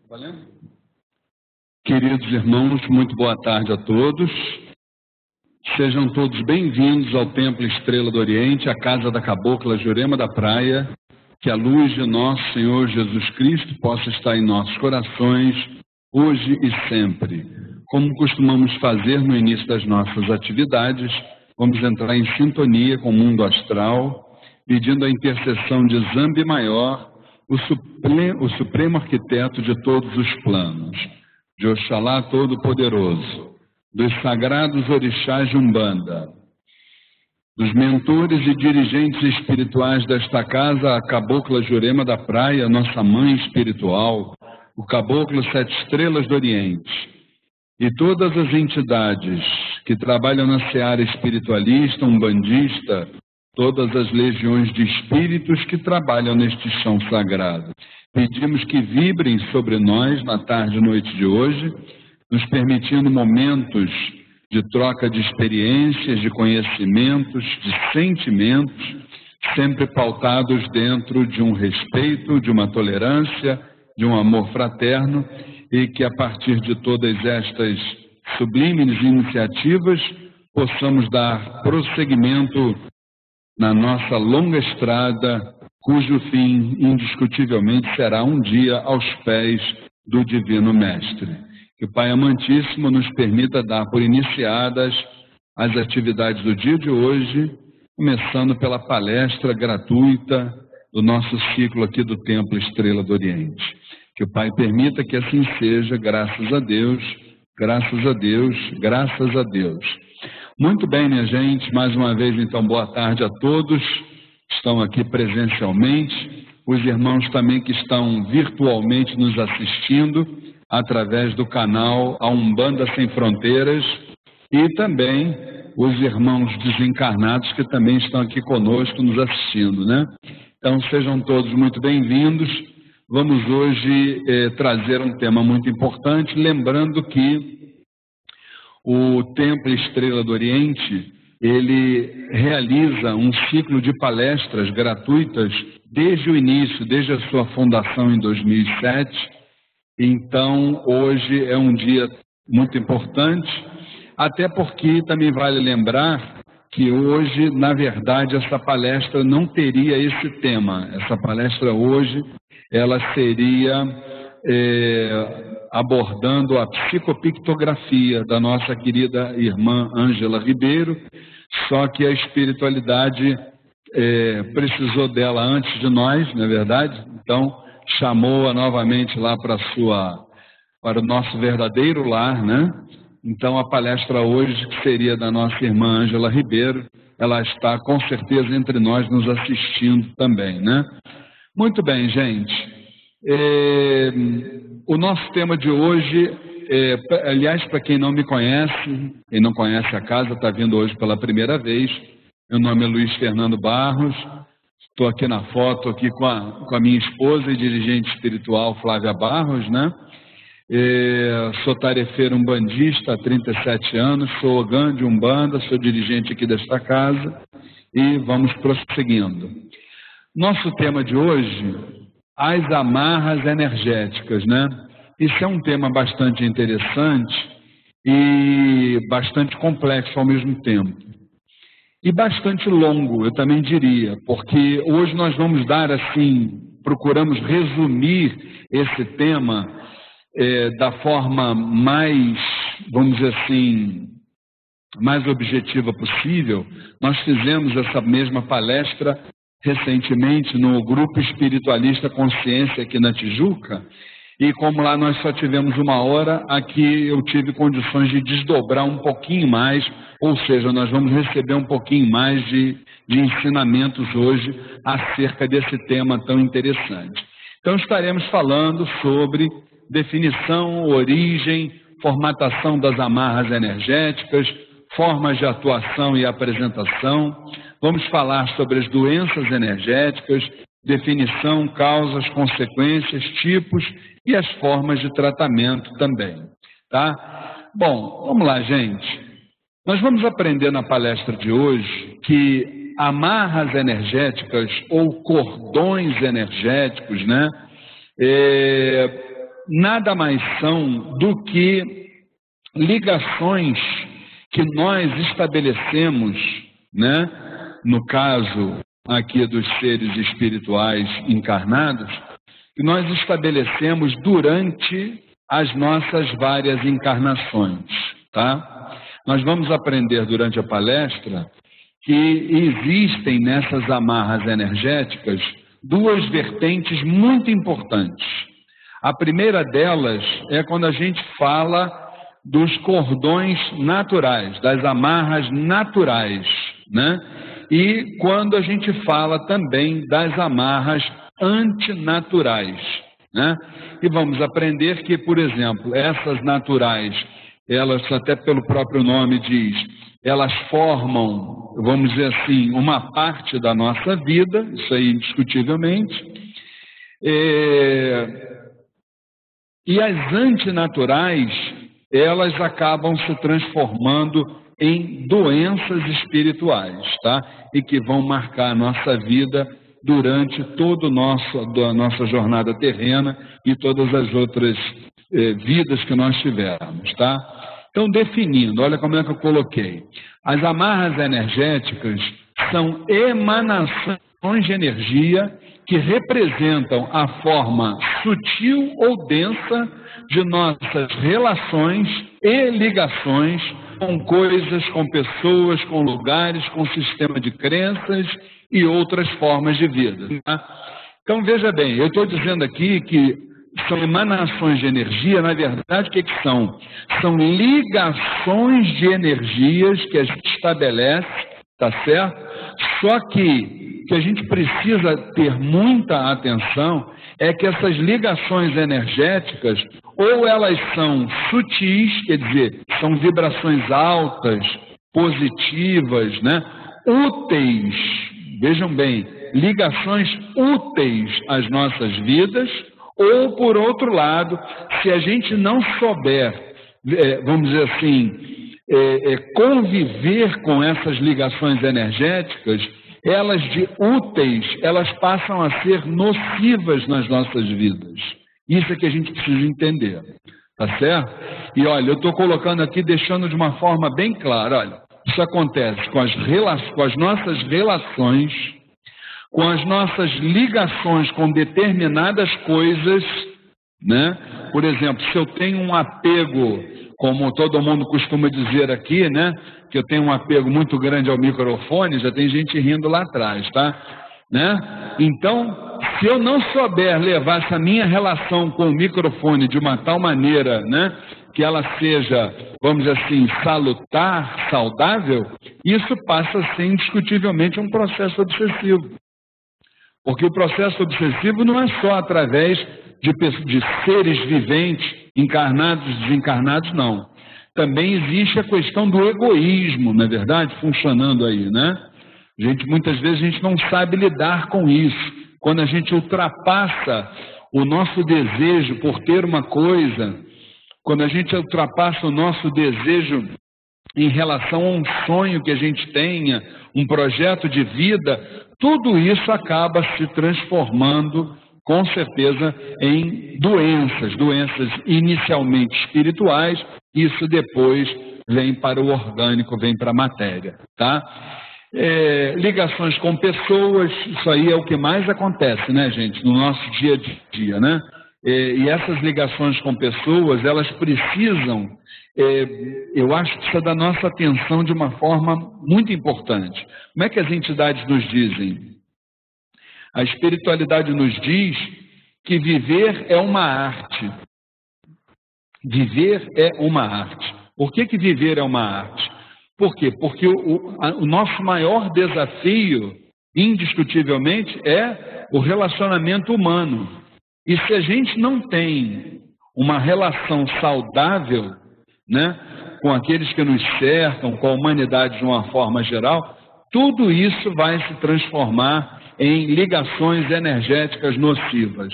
Valendo? Queridos irmãos, muito boa tarde a todos. Sejam todos bem-vindos ao Templo Estrela do Oriente, a casa da Cabocla Jurema da Praia. Que a luz de nosso Senhor Jesus Cristo possa estar em nossos corações, hoje e sempre. Como costumamos fazer no início das nossas atividades, vamos entrar em sintonia com o mundo astral, pedindo a intercessão de Zambi Maior, o supremo arquiteto de todos os planos, de Oxalá Todo-Poderoso, dos sagrados orixás de Umbanda, dos mentores e dirigentes espirituais desta casa, a Cabocla Jurema da Praia, nossa mãe espiritual, o Caboclo Sete Estrelas do Oriente, e todas as entidades que trabalham na seara espiritualista, umbandista, todas as legiões de espíritos que trabalham neste chão sagrado. Pedimos que vibrem sobre nós na tarde e noite de hoje, nos permitindo momentos de troca de experiências, de conhecimentos, de sentimentos, sempre pautados dentro de um respeito, de uma tolerância, de um amor fraterno, e que a partir de todas estas sublimes iniciativas possamos dar prosseguimento na nossa longa estrada, cujo fim indiscutivelmente será um dia aos pés do Divino Mestre. Que o Pai Amantíssimo nos permita dar por iniciadas as atividades do dia de hoje, começando pela palestra gratuita do nosso ciclo aqui do Templo Estrela do Oriente. Que o Pai permita que assim seja, graças a Deus, graças a Deus, graças a Deus. Muito bem, minha gente, mais uma vez, então, boa tarde a todos que estão aqui presencialmente, os irmãos também que estão virtualmente nos assistindo, através do canal A Umbanda Sem Fronteiras, e também os irmãos desencarnados que também estão aqui conosco nos assistindo, né? Então sejam todos muito bem-vindos. Vamos hoje trazer um tema muito importante, lembrando que o Templo Estrela do Oriente, ele realiza um ciclo de palestras gratuitas desde o início, desde a sua fundação em 2007, Então, hoje é um dia muito importante, até porque também vale lembrar que hoje, na verdade, essa palestra não teria esse tema. Essa palestra hoje, ela seria abordando a psicopictografia da nossa querida irmã Ângela Ribeiro, só que a espiritualidade precisou dela antes de nós, não é verdade? Então, chamou-a novamente lá para o nosso verdadeiro lar, né? Então a palestra hoje, que seria da nossa irmã Ângela Ribeiro, ela está com certeza entre nós nos assistindo também, né? Muito bem, gente. O nosso tema de hoje, aliás, para quem não me conhece, quem não conhece a casa, está vindo hoje pela primeira vez, meu nome é Luiz Fernando Barros. Estou aqui na foto aqui com a minha esposa e dirigente espiritual Flávia Barros, né? Sou tarefeiro umbandista há 37 anos, sou ogã de Umbanda, sou dirigente aqui desta casa e vamos prosseguindo. Nosso tema de hoje, as amarras energéticas, né? Isso é um tema bastante interessante e bastante complexo ao mesmo tempo. E bastante longo, eu também diria, porque hoje nós vamos dar assim, procuramos resumir esse tema da forma mais, vamos dizer assim, mais objetiva possível. Nós fizemos essa mesma palestra recentemente no Grupo Espiritualista Consciência aqui na Tijuca, e como lá nós só tivemos uma hora, aqui eu tive condições de desdobrar um pouquinho mais, ou seja, nós vamos receber um pouquinho mais de ensinamentos hoje acerca desse tema tão interessante. Então estaremos falando sobre definição, origem, formatação das amarras energéticas, formas de atuação e apresentação. Vamos falar sobre as doenças energéticas, definição, causas, consequências, tipos e as formas de tratamento também, tá? Bom, vamos lá, gente. Nós vamos aprender na palestra de hoje que amarras energéticas ou cordões energéticos, né? nada mais são do que ligações que nós estabelecemos, né? No caso aqui dos seres espirituais encarnados, que nós estabelecemos durante as nossas várias encarnações, tá? Nós vamos aprender durante a palestra que existem nessas amarras energéticas duas vertentes muito importantes. A primeira delas é quando a gente fala dos cordões naturais, das amarras naturais, né? E quando a gente fala também das amarras antinaturais, né? E vamos aprender que, por exemplo, essas naturais, elas até pelo próprio nome diz, elas formam, vamos dizer assim, uma parte da nossa vida, isso aí indiscutivelmente, e as antinaturais, elas acabam se transformando em doenças espirituais, tá? E que vão marcar a nossa vida durante toda a nossa jornada terrena e todas as outras vidas que nós tivermos, tá? Então, definindo, olha como é que eu coloquei. As amarras energéticas são emanações de energia que representam a forma sutil ou densa de nossas relações e ligações com coisas, com pessoas, com lugares, com sistema de crenças e outras formas de vida. Tá? Então, veja bem, eu estou dizendo aqui que são emanações de energia, na verdade, o que são? São ligações de energias que a gente estabelece, tá certo? Só que a gente precisa ter muita atenção é que essas ligações energéticas, ou elas são sutis, quer dizer, são vibrações altas, positivas, né? Úteis, vejam bem, ligações úteis às nossas vidas, ou, por outro lado, se a gente não souber, vamos dizer assim, conviver com essas ligações energéticas, elas de úteis, elas passam a ser nocivas nas nossas vidas. Isso é que a gente precisa entender, tá certo? E olha, eu estou colocando aqui, deixando de uma forma bem clara, olha, isso acontece com as nossas relações, com as nossas ligações com determinadas coisas, né? Por exemplo, se eu tenho um apego, como todo mundo costuma dizer aqui, né? Que eu tenho um apego muito grande ao microfone, já tem gente rindo lá atrás, tá? Né? Então, se eu não souber levar essa minha relação com o microfone de uma tal maneira, né? Que ela seja, vamos dizer assim, salutar, saudável, isso passa a ser indiscutivelmente um processo obsessivo. Porque o processo obsessivo não é só através de seres viventes, encarnados e desencarnados, não. Também existe a questão do egoísmo, não é verdade? Funcionando aí, né? Muitas vezes a gente não sabe lidar com isso. Quando a gente ultrapassa o nosso desejo por ter uma coisa, quando a gente ultrapassa o nosso desejo em relação a um sonho que a gente tenha, um projeto de vida, tudo isso acaba se transformando, com certeza, em doenças inicialmente espirituais, isso depois vem para o orgânico, vem para a matéria, tá? Ligações com pessoas, isso aí é o que mais acontece, né, gente, no nosso dia a dia, né? E essas ligações com pessoas, elas precisam, eu acho que precisa da nossa atenção de uma forma muito importante. Como é que as entidades nos dizem? A espiritualidade nos diz que viver é uma arte. Viver é uma arte. Por que viver é uma arte? Por quê? Porque o nosso maior desafio, indiscutivelmente, é o relacionamento humano. E se a gente não tem uma relação saudável, né, com aqueles que nos cercam, com a humanidade de uma forma geral, tudo isso vai se transformar em ligações energéticas nocivas.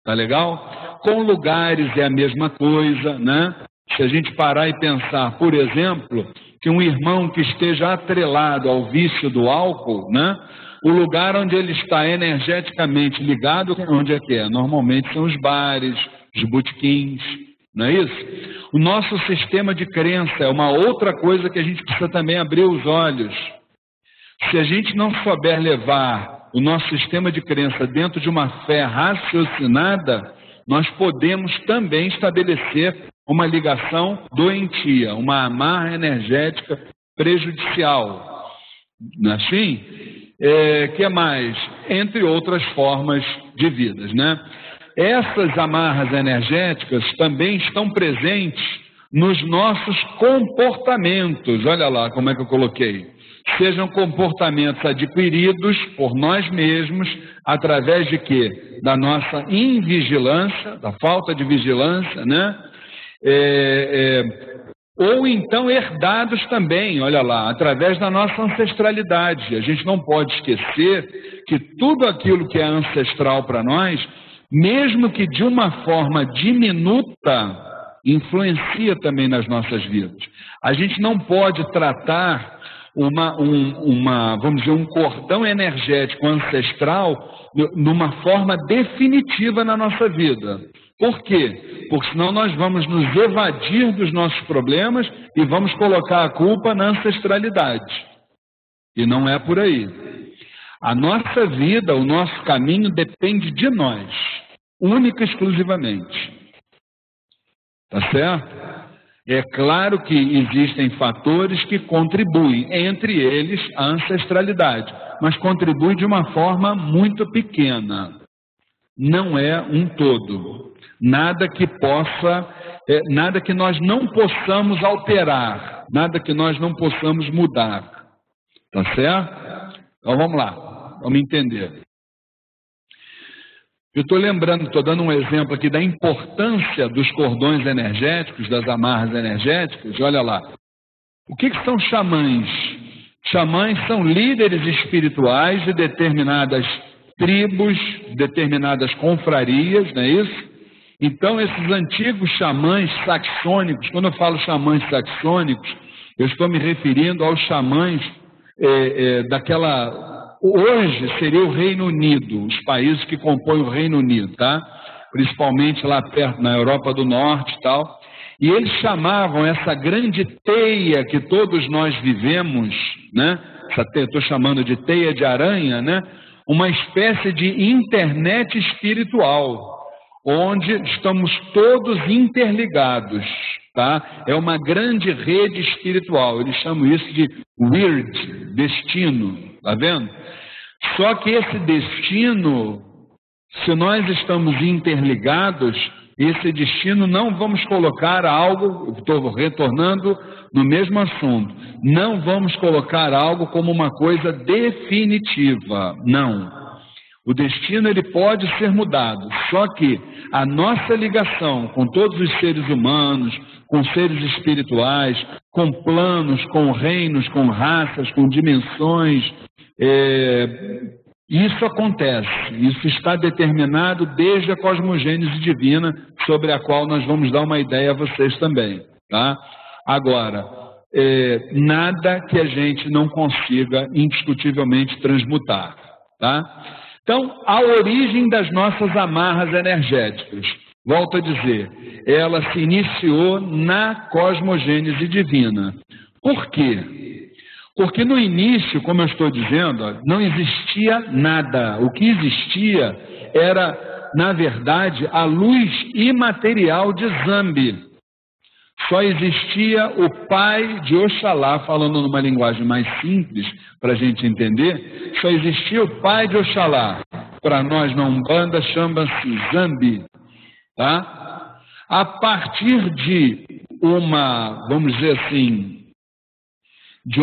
Tá legal? Com lugares é a mesma coisa, né? Se a gente parar e pensar, por exemplo, que um irmão que esteja atrelado ao vício do álcool, né? O lugar onde ele está energeticamente ligado, onde é que é? Normalmente são os bares, os botequins, não é isso? O nosso sistema de crença é uma outra coisa que a gente precisa também abrir os olhos. Se a gente não souber levar o nosso sistema de crença dentro de uma fé raciocinada, nós podemos também estabelecer uma ligação doentia, uma amarra energética prejudicial. Não é assim? Que mais? Entre outras formas de vidas, né? Essas amarras energéticas também estão presentes nos nossos comportamentos. Olha lá como é que eu coloquei. Sejam comportamentos adquiridos por nós mesmos, através de quê? Da nossa invigilância, da falta de vigilância, né? Ou então herdados também, olha lá, através da nossa ancestralidade. A gente não pode esquecer que tudo aquilo que é ancestral para nós, mesmo que de uma forma diminuta, influencia também nas nossas vidas. A gente não pode tratar vamos dizer, um cordão energético ancestral numa forma definitiva na nossa vida. Por quê? Porque senão nós vamos nos evadir dos nossos problemas e vamos colocar a culpa na ancestralidade. E não é por aí. A nossa vida, o nosso caminho depende de nós, única e exclusivamente. Tá certo? É claro que existem fatores que contribuem, entre eles a ancestralidade, mas contribui de uma forma muito pequena. Não é um todo. Nada que nós não possamos alterar, nada que nós não possamos mudar. Tá certo? Então vamos lá, vamos entender. Eu estou lembrando, estou dando um exemplo aqui da importância dos cordões energéticos, das amarras energéticas. Olha lá. O que são xamãs? Xamãs são líderes espirituais de determinadas tribos, determinadas confrarias, não é isso? Então, esses antigos xamãs saxônicos, quando eu falo xamãs saxônicos, eu estou me referindo aos xamãs hoje seria o Reino Unido, os países que compõem o Reino Unido, tá? Principalmente lá perto, na Europa do Norte e tal. E eles chamavam essa grande teia que todos nós vivemos, né? Estou chamando de teia de aranha, né? Uma espécie de internet espiritual, onde estamos todos interligados, tá? É uma grande rede espiritual. Eles chamam isso de weird, destino, tá vendo? Só que esse destino, se nós estamos interligados, esse destino não vamos colocar algo, estou retornando no mesmo assunto, não vamos colocar algo como uma coisa definitiva, não. O destino ele pode ser mudado, só que a nossa ligação com todos os seres humanos, com seres espirituais, com planos, com reinos, com raças, com dimensões, isso acontece, isso está determinado desde a cosmogênese divina, sobre a qual nós vamos dar uma ideia a vocês também, tá? Agora, nada que a gente não consiga indiscutivelmente transmutar, tá? Então, a origem das nossas amarras energéticas, volto a dizer, ela se iniciou na cosmogênese divina. Por quê? Porque no início, como eu estou dizendo, não existia nada. O que existia era, na verdade, a luz imaterial de Zambi. Só existia o pai de Oxalá, falando numa linguagem mais simples, para a gente entender, só existia o pai de Oxalá. Para nós na Umbanda chama-se Zambi. Tá? A partir de vamos dizer assim, de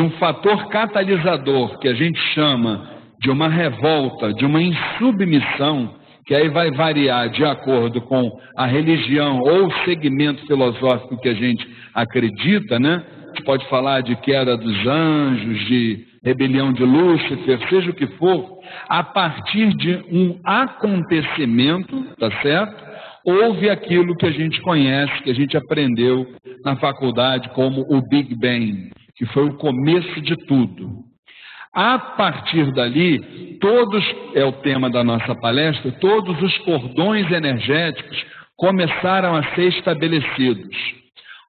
um fator catalisador que a gente chama de uma revolta, de uma insubmissão, que aí vai variar de acordo com a religião ou o segmento filosófico que a gente acredita, né? A gente pode falar de queda dos anjos, de rebelião de Lúcifer, seja o que for, a partir de um acontecimento, tá certo? Houve aquilo que a gente conhece, que a gente aprendeu na faculdade como o Big Bang, que foi o começo de tudo. A partir dali, é o tema da nossa palestra, todos os cordões energéticos começaram a ser estabelecidos.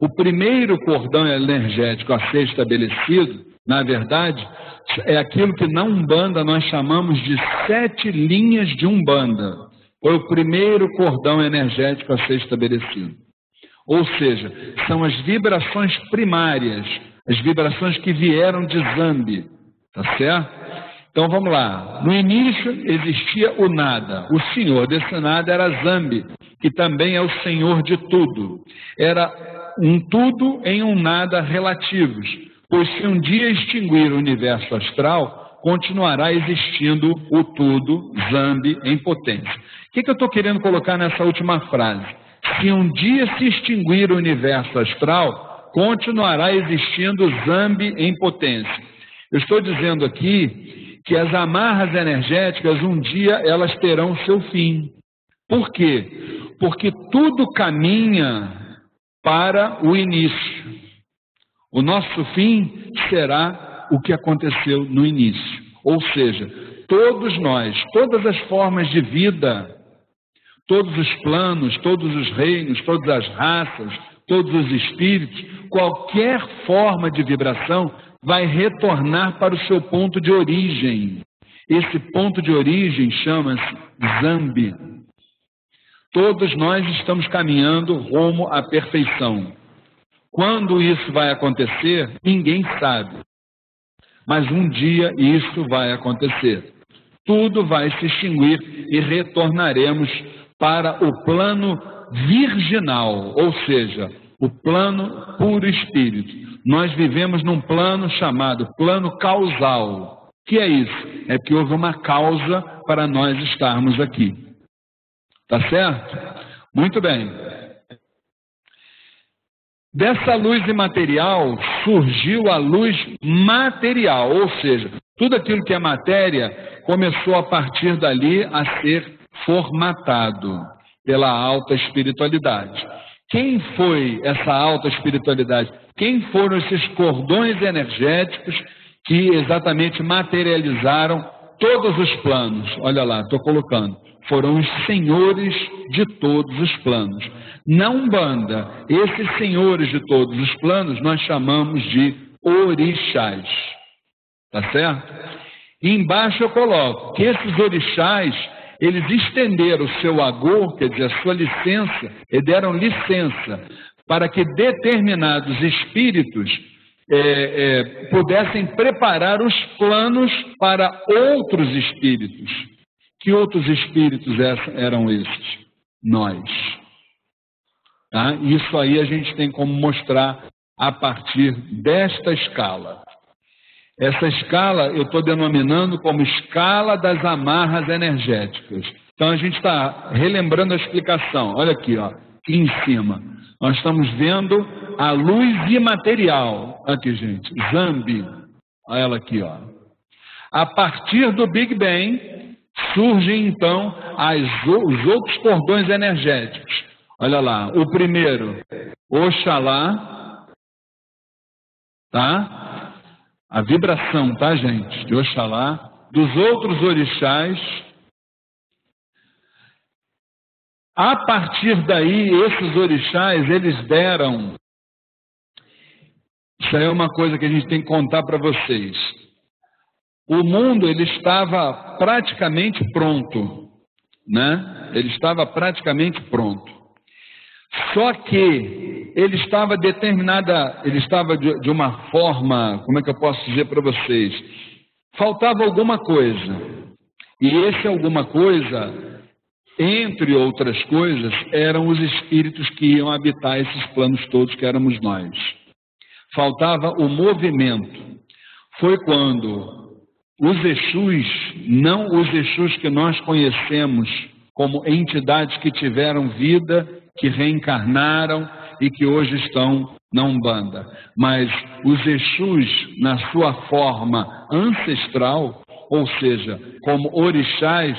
O primeiro cordão energético a ser estabelecido, na verdade, é aquilo que na Umbanda nós chamamos de 7 linhas de Umbanda. Foi o primeiro cordão energético a ser estabelecido. Ou seja, são as vibrações primárias, as vibrações que vieram de Zambi, tá certo? Então vamos lá. No início existia o nada. O senhor desse nada era Zambi, que também é o senhor de tudo. Era um tudo em um nada relativos, pois se um dia extinguir o universo astral, continuará existindo o tudo, Zambi, em potência. O que eu estou querendo colocar nessa última frase? Se um dia se extinguir o universo astral, continuará existindo Zambi em potência. Eu estou dizendo aqui que as amarras energéticas, um dia elas terão seu fim. Por quê? Porque tudo caminha para o início. O nosso fim será o que aconteceu no início. Ou seja, todos nós, todas as formas de vida, todos os planos, todos os reinos, todas as raças, todos os espíritos, qualquer forma de vibração vai retornar para o seu ponto de origem. Esse ponto de origem chama-se Zambi. Todos nós estamos caminhando rumo à perfeição. Quando isso vai acontecer, ninguém sabe. Mas um dia isso vai acontecer. Tudo vai se extinguir e retornaremos para o plano virginal, ou seja, o plano puro espírito. Nós vivemos num plano chamado plano causal. O que é isso? É que houve uma causa para nós estarmos aqui. Tá certo? Muito bem. Dessa luz imaterial surgiu a luz material, ou seja, tudo aquilo que é matéria começou a partir dali a ser formatado pela alta espiritualidade. Quem foi essa alta espiritualidade? Quem foram esses cordões energéticos que exatamente materializaram todos os planos? Olha lá, estou colocando. Foram os senhores de todos os planos. Na Umbanda, esses senhores de todos os planos nós chamamos de orixás. Tá certo? E embaixo eu coloco que esses orixás, eles estenderam o seu agô, quer dizer, a sua licença, e deram licença para que determinados espíritos pudessem preparar os planos para outros espíritos. Que outros espíritos eram esses? Nós. Tá? Isso aí a gente tem como mostrar a partir desta escala. Essa escala eu estou denominando como escala das amarras energéticas. Então a gente está relembrando a explicação. Olha aqui, ó, aqui em cima. Nós estamos vendo a luz imaterial. Aqui, gente, Zambi. Olha ela aqui, ó. A partir do Big Bang surgem então os outros cordões energéticos. Olha lá, o primeiro, Oxalá, tá? A vibração, tá, gente, de Oxalá, dos outros orixás. A partir daí, esses orixás, eles deram... Isso aí é uma coisa que a gente tem que contar para vocês. O mundo, ele estava praticamente pronto, né? Ele estava praticamente pronto. Só que ele estava de uma forma, como é que eu posso dizer para vocês? Faltava alguma coisa. E esse alguma coisa, entre outras coisas, eram os espíritos que iam habitar esses planos todos que éramos nós. Faltava o movimento. Foi quando os Exus, não os Exus que nós conhecemos como entidades que tiveram vida, que reencarnaram e que hoje estão na Umbanda, mas os Exus na sua forma ancestral, ou seja, como orixás,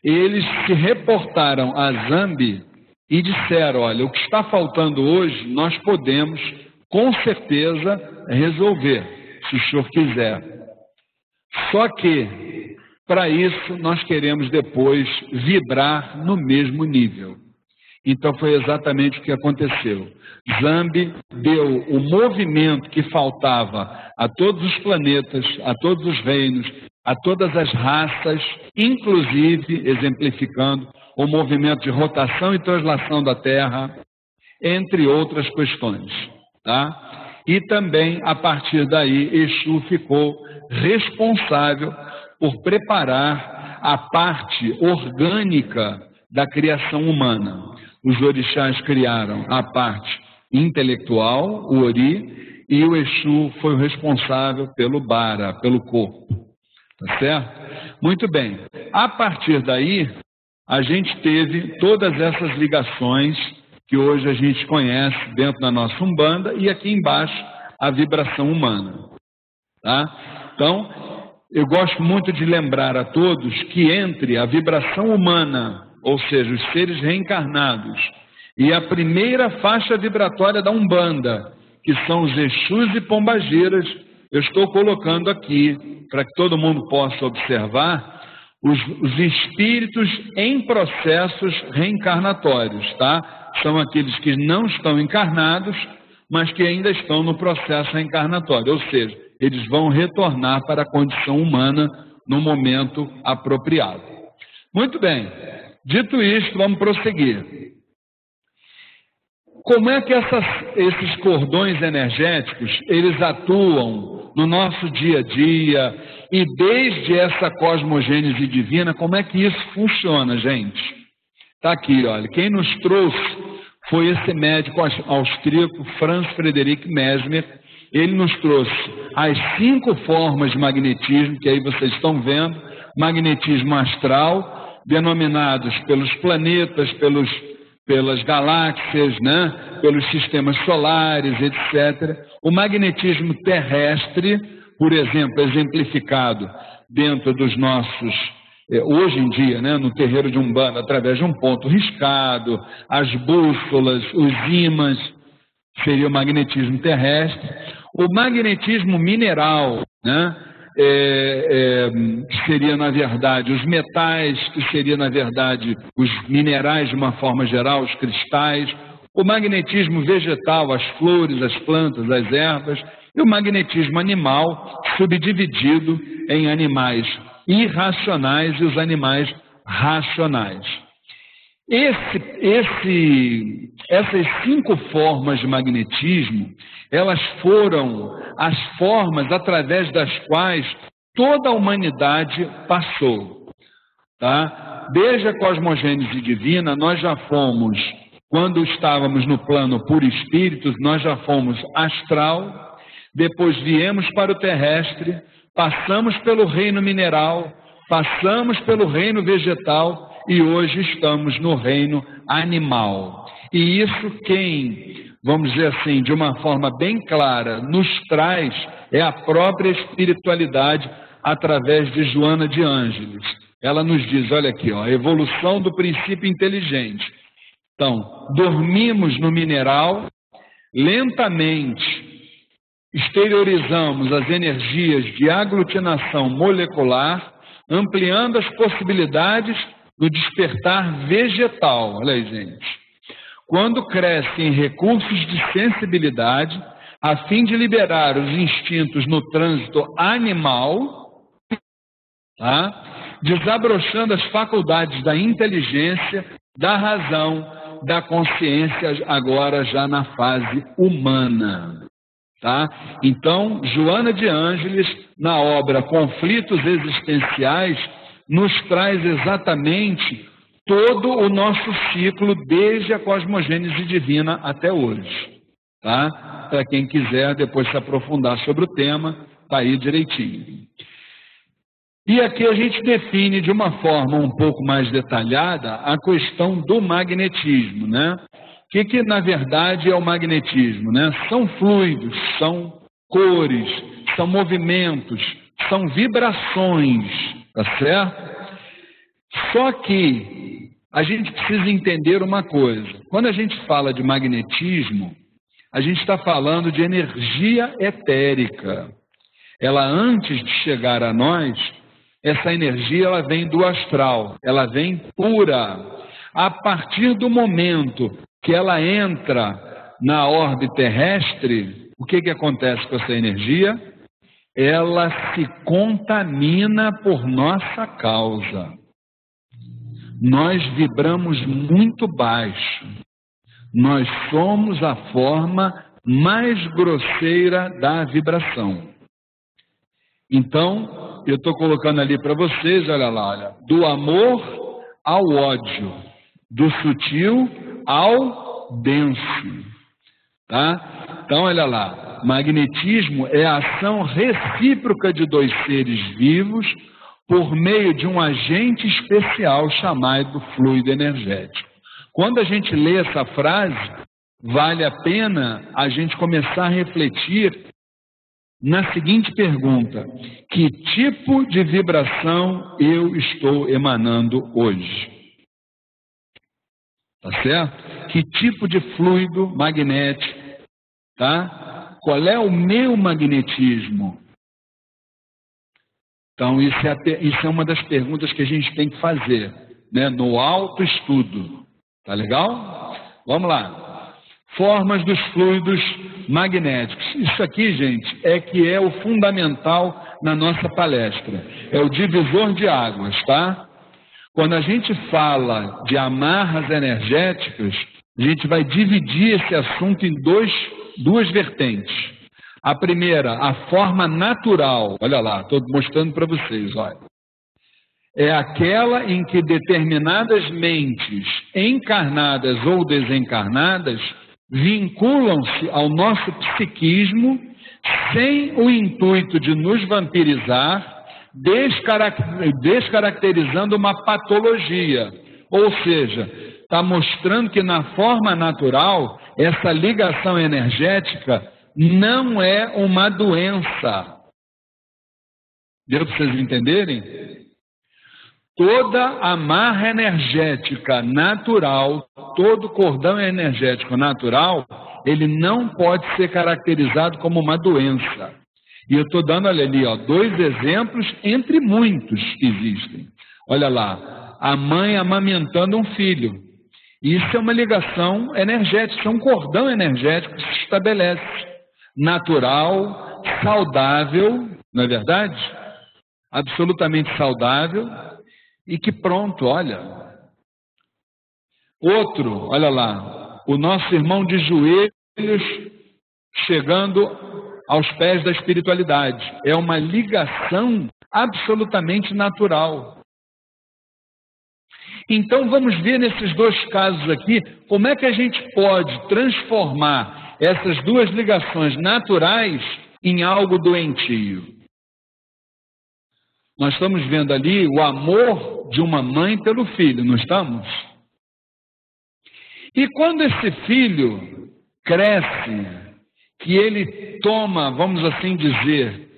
eles se reportaram a Zambi e disseram, olha, o que está faltando hoje nós podemos com certeza resolver, se o senhor quiser. Só que, para isso, nós queremos depois vibrar no mesmo nível. Então foi exatamente o que aconteceu. Zambi deu o movimento que faltava a todos os planetas, a todos os reinos, a todas as raças, inclusive exemplificando o movimento de rotação e translação da Terra, entre outras questões, tá? E também, a partir daí, Exu ficou responsável por preparar a parte orgânica da criação humana. Os orixás criaram a parte intelectual, o Ori, e o Exu foi o responsável pelo Bara, pelo corpo. Tá certo? Muito bem. A partir daí, a gente teve todas essas ligações que hoje a gente conhece dentro da nossa Umbanda e aqui embaixo a vibração humana. Tá? Então, eu gosto muito de lembrar a todos que entre a vibração humana, ou seja, os seres reencarnados, e a primeira faixa vibratória da Umbanda, que são os Exus e Pombagiras, eu estou colocando aqui, para que todo mundo possa observar, os espíritos em processos reencarnatórios, tá? São aqueles que não estão encarnados, mas que ainda estão no processo reencarnatório, ou seja, eles vão retornar para a condição humana no momento apropriado. Muito bem. Dito isto, vamos prosseguir. Como é que esses cordões energéticos, eles atuam no nosso dia a dia e desde essa cosmogênese divina, como é que isso funciona, gente? Está aqui, olha, quem nos trouxe foi esse médico austríaco, Franz Friedrich Mesmer. Ele nos trouxe as 5 formas de magnetismo, que aí vocês estão vendo, magnetismo astral, denominados pelos planetas, pelas galáxias, né? Pelos sistemas solares, etc. O magnetismo terrestre, por exemplo, exemplificado dentro dos nossos, hoje em dia, né? No terreiro de Umbanda, através de um ponto riscado, as bússolas, os ímãs, seria o magnetismo terrestre. O magnetismo mineral, né? Que seria, na verdade, os metais, que seria, na verdade, os minerais de uma forma geral, os cristais, o magnetismo vegetal, as flores, as plantas, as ervas, e o magnetismo animal, subdividido em animais irracionais e os animais racionais. Essas 5 formas de magnetismo, elas foram as formas através das quais toda a humanidade passou. Tá? Desde a cosmogênese divina, nós já fomos, quando estávamos no plano por espíritos, nós já fomos astral, depois viemos para o terrestre, passamos pelo reino mineral, passamos pelo reino vegetal, e hoje estamos no reino animal. E isso quem, vamos dizer assim, de uma forma bem clara, nos traz é a própria espiritualidade através de Joana de Ângeles. Ela nos diz, olha aqui, ó, a evolução do princípio inteligente. Então, dormimos no mineral, lentamente exteriorizamos as energias de aglutinação molecular, ampliando as possibilidades do despertar vegetal. Olha aí, gente. Quando crescem recursos de sensibilidade, a fim de liberar os instintos no trânsito animal, tá? Desabrochando as faculdades da inteligência, da razão, da consciência, agora já na fase humana. Tá? Então, Joana de Ângeles, na obra Conflitos Existenciais, nos traz exatamente todo o nosso ciclo desde a cosmogênese divina até hoje. Tá? Para quem quiser depois se aprofundar sobre o tema, está aí direitinho. E aqui a gente define de uma forma um pouco mais detalhada a questão do magnetismo, né? O que na verdade é o magnetismo, né? São fluidos, são cores, são movimentos, são vibrações, tá certo? Só que a gente precisa entender uma coisa. Quando a gente fala de magnetismo, a gente está falando de energia etérica. ela antes de chegar a nós, essa energia ela vem do astral, ela vem pura. A partir do momento que ela entra na órbita terrestre, o que acontece com essa energia? Ela se contamina por nossa causa. Nós vibramos muito baixo. Nós somos a forma mais grosseira da vibração. Então, eu estou colocando ali para vocês, olha lá, olha, do amor ao ódio, do sutil ao denso, tá? Então, olha lá, magnetismo é a ação recíproca de dois seres vivos por meio de um agente especial chamado fluido energético. Quando a gente lê essa frase, vale a pena a gente começar a refletir na seguinte pergunta: que tipo de vibração eu estou emanando hoje? Tá certo? Que tipo de fluido magnético, tá? Qual é o meu magnetismo? Então, isso é uma das perguntas que a gente tem que fazer, né? No autoestudo. Tá legal? Vamos lá. Formas dos fluidos magnéticos. Isso aqui, gente, é o fundamental na nossa palestra. É o divisor de águas, tá? Quando a gente fala de amarras energéticas, a gente vai dividir esse assunto em duas vertentes. A primeira, a forma natural. Olha lá, estou mostrando para vocês, olha. É aquela em que determinadas mentes, encarnadas ou desencarnadas, vinculam-se ao nosso psiquismo sem o intuito de nos vampirizar, descaracterizando uma patologia. Ou seja, está mostrando que na forma natural, essa ligação energética não é uma doença. Deu para vocês entenderem? Toda amarra energética natural, todo cordão energético natural, ele não pode ser caracterizado como uma doença. E eu estou dando, olha ali, ó, 2 exemplos entre muitos que existem. Olha lá, a mãe amamentando um filho. Isso é uma ligação energética, é um cordão energético que se estabelece. Natural, saudável, não é verdade? Absolutamente saudável. E que pronto, olha. Outro, olha lá, o nosso irmão de joelhos chegando aos pés da espiritualidade. É uma ligação absolutamente natural. Então vamos ver nesses 2 casos aqui, como é que a gente pode transformar essas 2 ligações naturais em algo doentio. Nós estamos vendo ali o amor de uma mãe pelo filho, não estamos? E quando esse filho cresce, que ele toma, vamos assim dizer,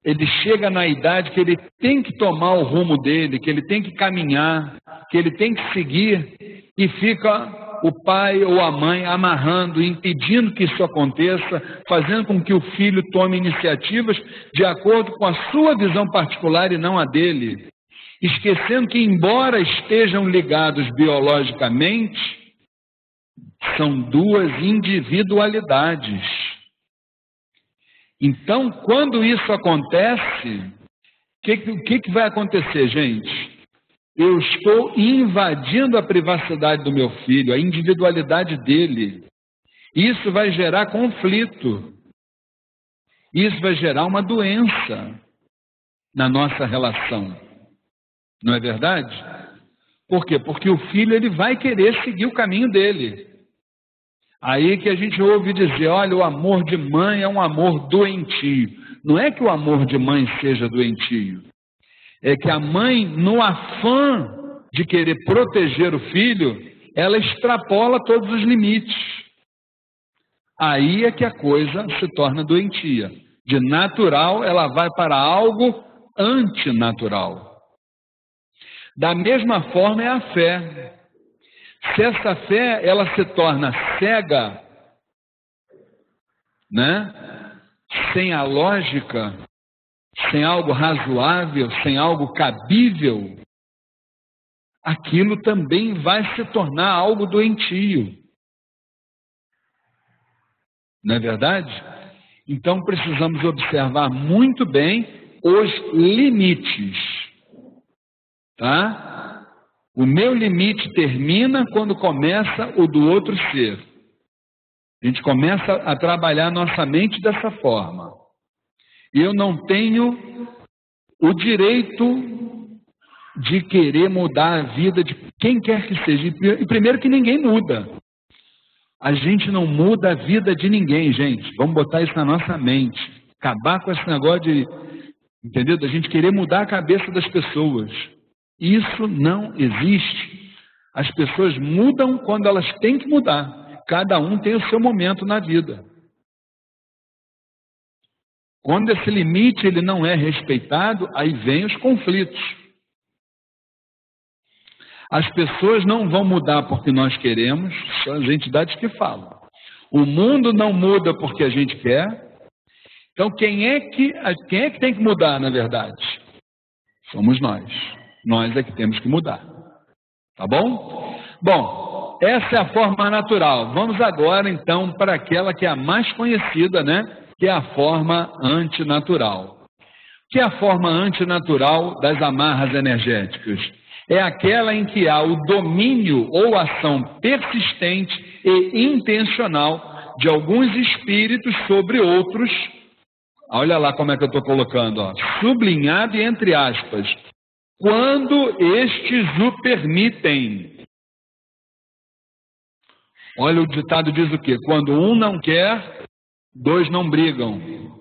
ele chega na idade que ele tem que tomar o rumo dele, que ele tem que caminhar, que ele tem que seguir, e fica o pai ou a mãe amarrando, impedindo que isso aconteça, fazendo com que o filho tome iniciativas de acordo com a sua visão particular e não a dele, esquecendo que, embora estejam ligados biologicamente, são 2 individualidades. Então, quando isso acontece, o que vai acontecer, gente? Eu estou invadindo a privacidade do meu filho, a individualidade dele. Isso vai gerar conflito. Isso vai gerar uma doença na nossa relação. Não é verdade? Por quê? Porque o filho ele vai querer seguir o caminho dele. Aí que a gente ouve dizer, olha, o amor de mãe é um amor doentio. Não é que o amor de mãe seja doentio. É que a mãe, no afã de querer proteger o filho, ela extrapola todos os limites. Aí é que a coisa se torna doentia. De natural, ela vai para algo antinatural. Da mesma forma é a fé. Se essa fé ela se torna cega, né? sem a lógica, sem algo razoável, sem algo cabível, aquilo também vai se tornar algo doentio. Não é verdade? Então precisamos observar muito bem os limites, tá? O meu limite termina quando começa o do outro ser. A gente começa a trabalhar nossa mente dessa forma. Eu não tenho o direito de querer mudar a vida de quem quer que seja. E primeiro que ninguém muda. A gente não muda a vida de ninguém, gente. Vamos botar isso na nossa mente. Acabar com esse negócio de, entendeu? Da gente querer mudar a cabeça das pessoas. Isso não existe. As pessoas mudam quando elas têm que mudar. Cada um tem o seu momento na vida. Quando esse limite ele não é respeitado, aí vem os conflitos. As pessoas não vão mudar porque nós queremos, são as entidades que falam. O mundo não muda porque a gente quer. Então quem é que tem que mudar, na verdade? Somos nós. Nós é que temos que mudar. Tá bom? Bom, essa é a forma natural. Vamos agora então para aquela que é a mais conhecida, né? Que é a forma antinatural. O que é a forma antinatural das amarras energéticas? É aquela em que há o domínio ou ação persistente e intencional de alguns espíritos sobre outros. Olha lá como é que eu estou colocando, ó, sublinhado e entre aspas, quando estes o permitem. Olha, o ditado diz o quê? Quando um não quer, dois não brigam.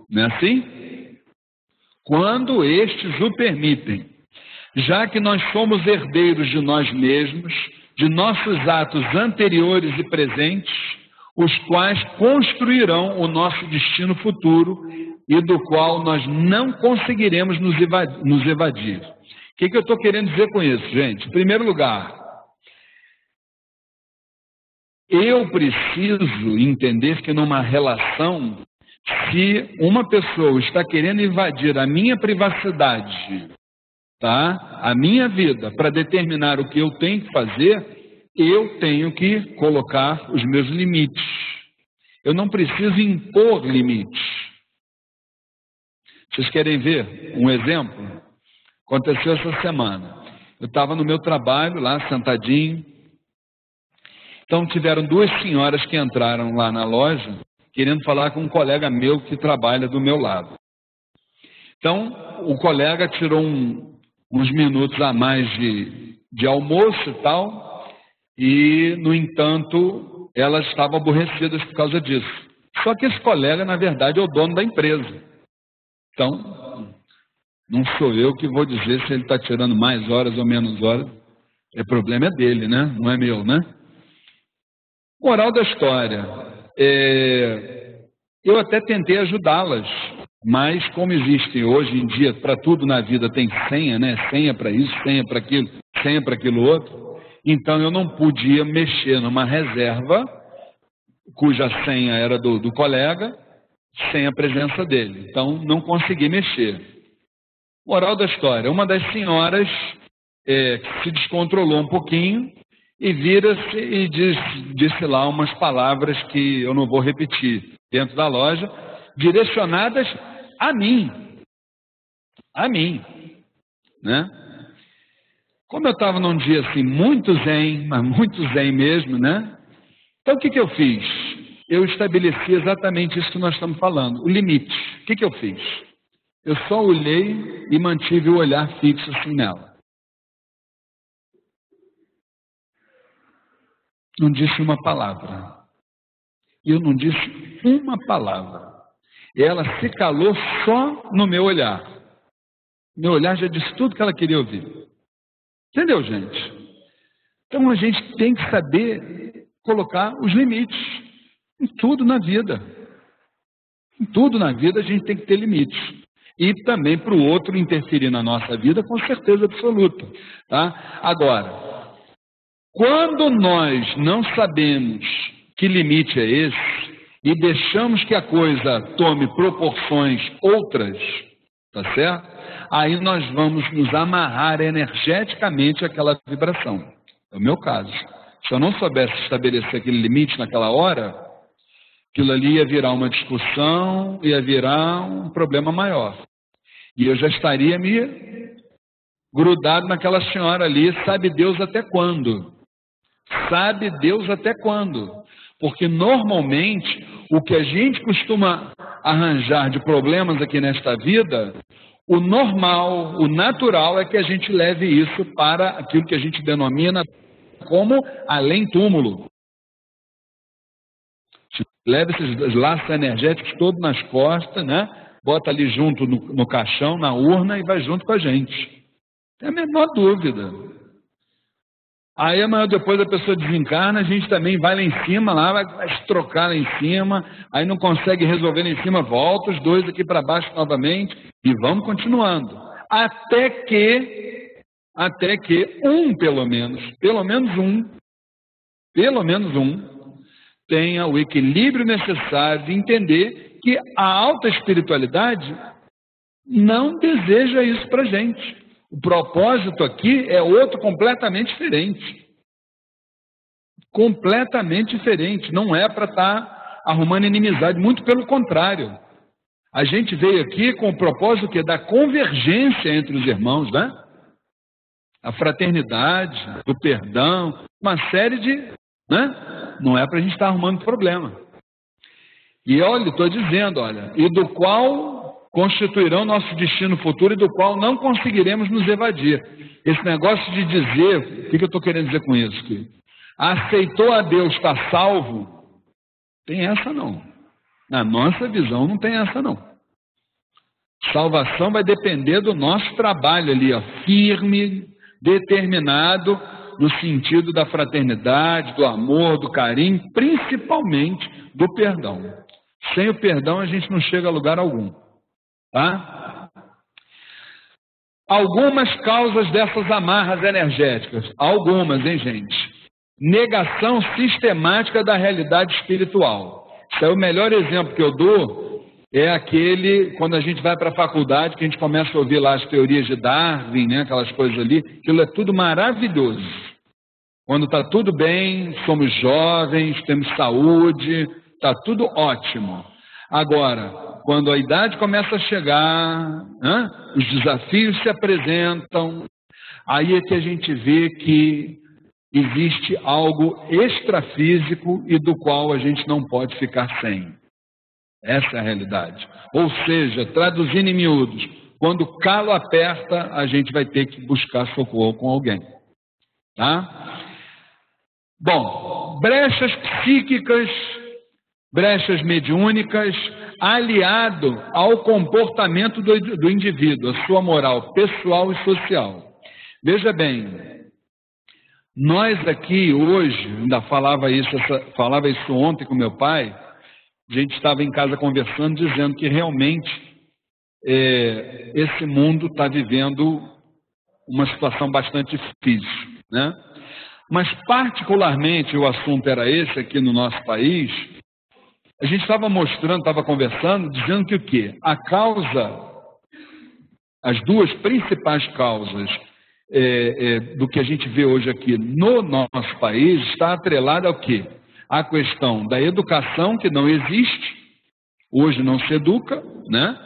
Não é assim? Quando estes o permitem. Já que nós somos herdeiros de nós mesmos, de nossos atos anteriores e presentes, os quais construirão o nosso destino futuro e do qual nós não conseguiremos nos evadir. O que eu estou querendo dizer com isso, gente? Em primeiro lugar, eu preciso entender que numa relação, se uma pessoa está querendo invadir a minha privacidade, tá? A minha vida, para determinar o que eu tenho que fazer, eu tenho que colocar os meus limites. Eu não preciso impor limites. Vocês querem ver um exemplo? Aconteceu essa semana. Eu estava no meu trabalho lá, sentadinho. Então tiveram duas senhoras que entraram lá na loja, querendo falar com um colega meu que trabalha do meu lado. Então o colega tirou uns minutos a mais de almoço e tal, e, no entanto, elas estavam aborrecidas por causa disso. Só que esse colega, na verdade, é o dono da empresa. Então, não sou eu que vou dizer se ele está tirando mais horas ou menos horas. O problema é dele, né? Não é meu, né? Moral da história. Eu até tentei ajudá-las. Mas como existe hoje em dia, para tudo na vida tem senha, né? Senha para isso, senha para aquilo, senha para aquilo outro. Então eu não podia mexer numa reserva cuja senha era do colega, sem a presença dele. Então não consegui mexer. Moral da história, uma das senhoras se descontrolou um pouquinho e vira-se e disse lá umas palavras que eu não vou repetir dentro da loja, direcionadas a mim, né? Como eu estava num dia assim, muito zen, mas muito zen mesmo, né? Então o que eu fiz? Eu estabeleci exatamente isso que nós estamos falando, o limite. O que eu fiz? Eu só olhei e mantive o olhar fixo assim nela. Não disse uma palavra. Eu não disse uma palavra. Ela se calou só no meu olhar. Meu olhar já disse tudo que ela queria ouvir. Entendeu, gente? Então a gente tem que saber colocar os limites em tudo na vida. Em tudo na vida a gente tem que ter limites. E também para o outro interferir na nossa vida com certeza absoluta. Tá? Agora, quando nós não sabemos que limite é esse, e deixamos que a coisa tome proporções outras, tá certo? Aí nós vamos nos amarrar energeticamente àquela vibração. É o meu caso. Se eu não soubesse estabelecer aquele limite naquela hora, aquilo ali ia virar uma discussão, ia virar um problema maior. E eu já estaria me grudado naquela senhora ali, sabe Deus até quando? Sabe Deus até quando? Porque normalmente o que a gente costuma arranjar de problemas aqui nesta vida, o normal, o natural é que a gente leve isso para aquilo que a gente denomina como além-túmulo. Leva esses laços energéticos todos nas costas, né? Bota ali junto no caixão, na urna e vai junto com a gente. Não tem a menor dúvida. Aí amanhã depois a pessoa desencarna, a gente também vai lá em cima, vai se trocar lá em cima, aí não consegue resolver lá em cima, volta os dois aqui para baixo novamente e vamos continuando. Até que pelo menos um, tenha o equilíbrio necessário de entender que a alta espiritualidade não deseja isso para a gente. O propósito aqui é outro completamente diferente. Completamente diferente. Não é para estar arrumando inimizade, muito pelo contrário. A gente veio aqui com o propósito que da convergência entre os irmãos, né? A fraternidade, do perdão, uma série de... né? Não é para a gente estar arrumando problema. E olha, estou dizendo, e do qual constituirão nosso destino futuro e do qual não conseguiremos nos evadir. Esse negócio de dizer, o que eu estou querendo dizer com isso? Que aceitou a Deus, está salvo, tem essa não. Na nossa visão não tem essa não. Salvação vai depender do nosso trabalho ali, firme, determinado, no sentido da fraternidade, do amor, do carinho, principalmente do perdão. Sem o perdão a gente não chega a lugar algum. Tá? Algumas causas dessas amarras energéticas. Algumas, hein, gente? Negação sistemática da realidade espiritual. Isso é o melhor exemplo que eu dou, é aquele, quando a gente vai para a faculdade, que a gente começa a ouvir lá as teorias de Darwin, né, aquelas coisas ali, aquilo é tudo maravilhoso. Quando está tudo bem, somos jovens, temos saúde, está tudo ótimo. Agora, quando a idade começa a chegar, os desafios se apresentam, aí é que a gente vê que existe algo extrafísico e do qual a gente não pode ficar sem. Essa é a realidade. Ou seja, traduzindo em miúdos, quando o calo aperta, a gente vai ter que buscar socorro com alguém. Tá? Bom, brechas psíquicas, brechas mediúnicas, aliado ao comportamento do indivíduo, a sua moral pessoal e social. Veja bem, nós aqui hoje, ainda falava isso ontem com meu pai, a gente estava em casa conversando, dizendo que realmente esse mundo está vivendo uma situação bastante difícil, né? Mas particularmente o assunto era esse aqui no nosso país. A gente estava mostrando, estava conversando, dizendo que o quê? As duas principais causas do que a gente vê hoje aqui no nosso país está atrelada ao quê? A questão da educação, que não existe, hoje não se educa, né?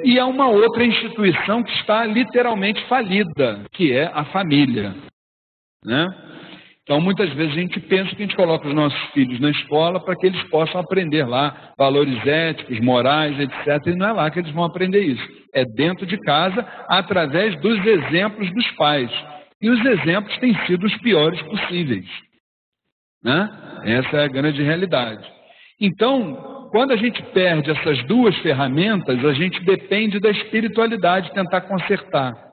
E há uma outra instituição que está literalmente falida, que é a família, né? Então, muitas vezes a gente pensa que a gente coloca os nossos filhos na escola para que eles possam aprender lá valores éticos, morais, etc. E não é lá que eles vão aprender isso. É dentro de casa, através dos exemplos dos pais. E os exemplos têm sido os piores possíveis, né? Essa é a grande realidade. Então, quando a gente perde essas duas ferramentas, a gente depende da espiritualidade tentar consertar.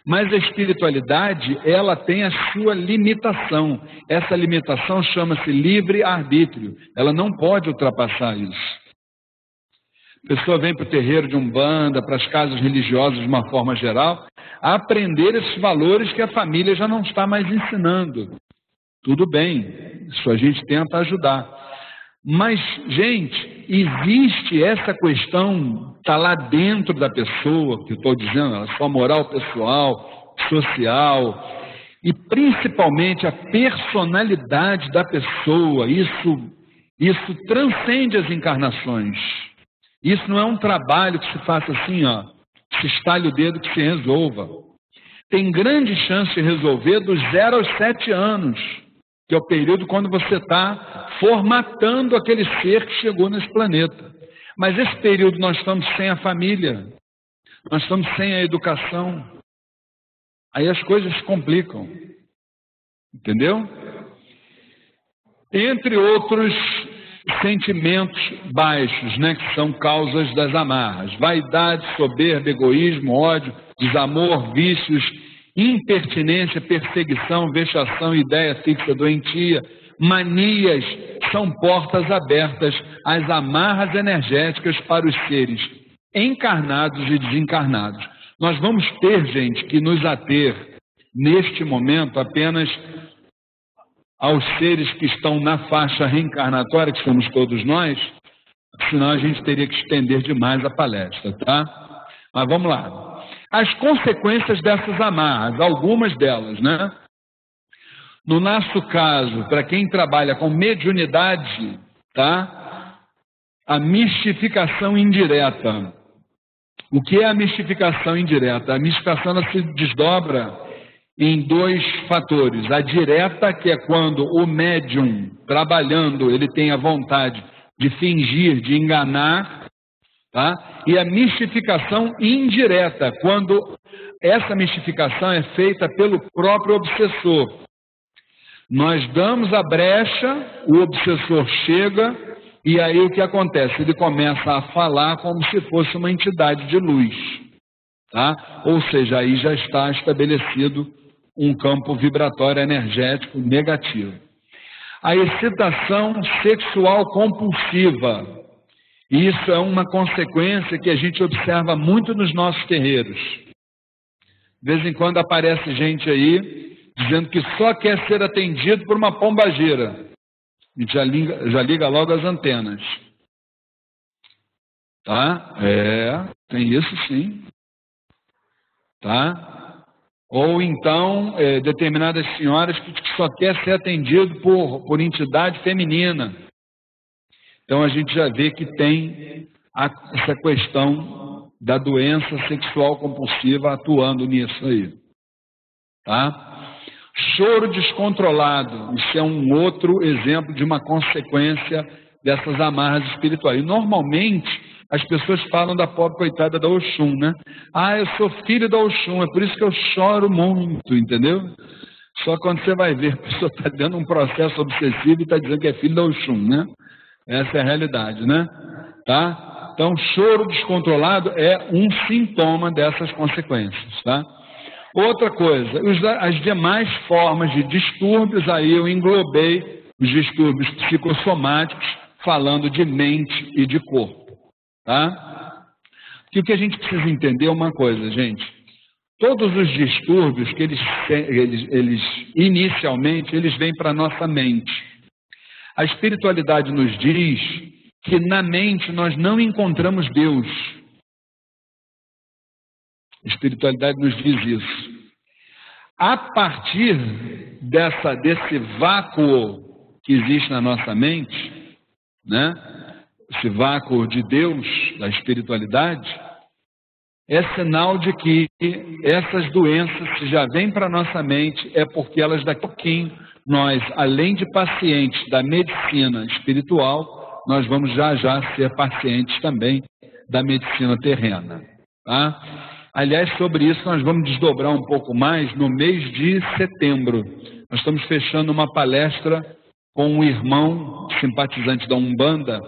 Mas a espiritualidade, ela tem a sua limitação. Essa limitação chama-se livre-arbítrio. Ela não pode ultrapassar isso. A pessoa vem para o terreiro de Umbanda, para as casas religiosas de uma forma geral, a aprender esses valores que a família já não está mais ensinando. Tudo bem, isso a gente tenta ajudar. Mas, gente, existe essa questão, está lá dentro da pessoa, que eu estou dizendo, a sua moral pessoal, social, e principalmente a personalidade da pessoa. Isso transcende as encarnações. Isso não é um trabalho que se faça assim, ó, se estale o dedo que se resolva. Tem grande chance de resolver dos 0 aos 7 anos, que é o período quando você está formatando aquele ser que chegou nesse planeta. Mas esse período nós estamos sem a família, nós estamos sem a educação. Aí as coisas se complicam. Entendeu? Entre outros sentimentos baixos, né, que são causas das amarras: vaidade, soberba, egoísmo, ódio, desamor, vícios, impertinência, perseguição, vexação, ideia fixa, doentia, manias, são portas abertas às amarras energéticas para os seres encarnados e desencarnados. Nós vamos ter, gente, que nos ater neste momento apenas aos seres que estão na faixa reencarnatória, que somos todos nós, senão a gente teria que estender demais a palestra, tá? Mas vamos lá. As consequências dessas amarras, algumas delas, né? No nosso caso, para quem trabalha com mediunidade, tá? A mistificação indireta. O que é a mistificação indireta? A mistificação ela se desdobra em 2 fatores. A direta, que é quando o médium, trabalhando, ele tem a vontade de fingir, de enganar, tá? E a mistificação indireta, quando essa mistificação é feita pelo próprio obsessor. Nós damos a brecha, o obsessor chega, e aí o que acontece? Ele começa a falar como se fosse uma entidade de luz, tá? Ou seja, aí já está estabelecido um campo vibratório energético negativo. A excitação sexual compulsiva. Isso é uma consequência que a gente observa muito nos nossos terreiros. De vez em quando aparece gente aí dizendo que só quer ser atendido por uma pombageira. A gente já liga logo as antenas. Tá? Tem isso sim. Tá? Ou então, determinadas senhoras que só quer ser atendido por entidade feminina. Então a gente já vê que tem essa questão da doença sexual compulsiva atuando nisso aí. Tá? Choro descontrolado, isso é um outro exemplo de uma consequência dessas amarras espirituais. E normalmente as pessoas falam da pobre coitada da Oxum, né? Ah, eu sou filho da Oxum, é por isso que eu choro muito, entendeu? Só quando você vai ver, a pessoa está dando um processo obsessivo e está dizendo que é filho da Oxum, né? Essa é a realidade, né? Tá? Então, choro descontrolado é um sintoma dessas consequências, tá? Outra coisa, as demais formas de distúrbios, aí eu englobei os distúrbios psicossomáticos, falando de mente e de corpo. Tá? Que o que a gente precisa entender é uma coisa, gente. Todos os distúrbios que eles inicialmente eles vêm para a nossa mente. A espiritualidade nos diz que na mente nós não encontramos Deus. A espiritualidade nos diz isso. A partir desse vácuo que existe na nossa mente, né? Esse vácuo de Deus, da espiritualidade, é sinal de que essas doenças, se já vêm para a nossa mente, é porque elas daqui a pouquinho, nós, além de pacientes da medicina espiritual, nós vamos já ser pacientes também da medicina terrena. Tá? Aliás, sobre isso nós vamos desdobrar um pouco mais no mês de setembro. Nós estamos fechando uma palestra com um irmão simpatizante da Umbanda,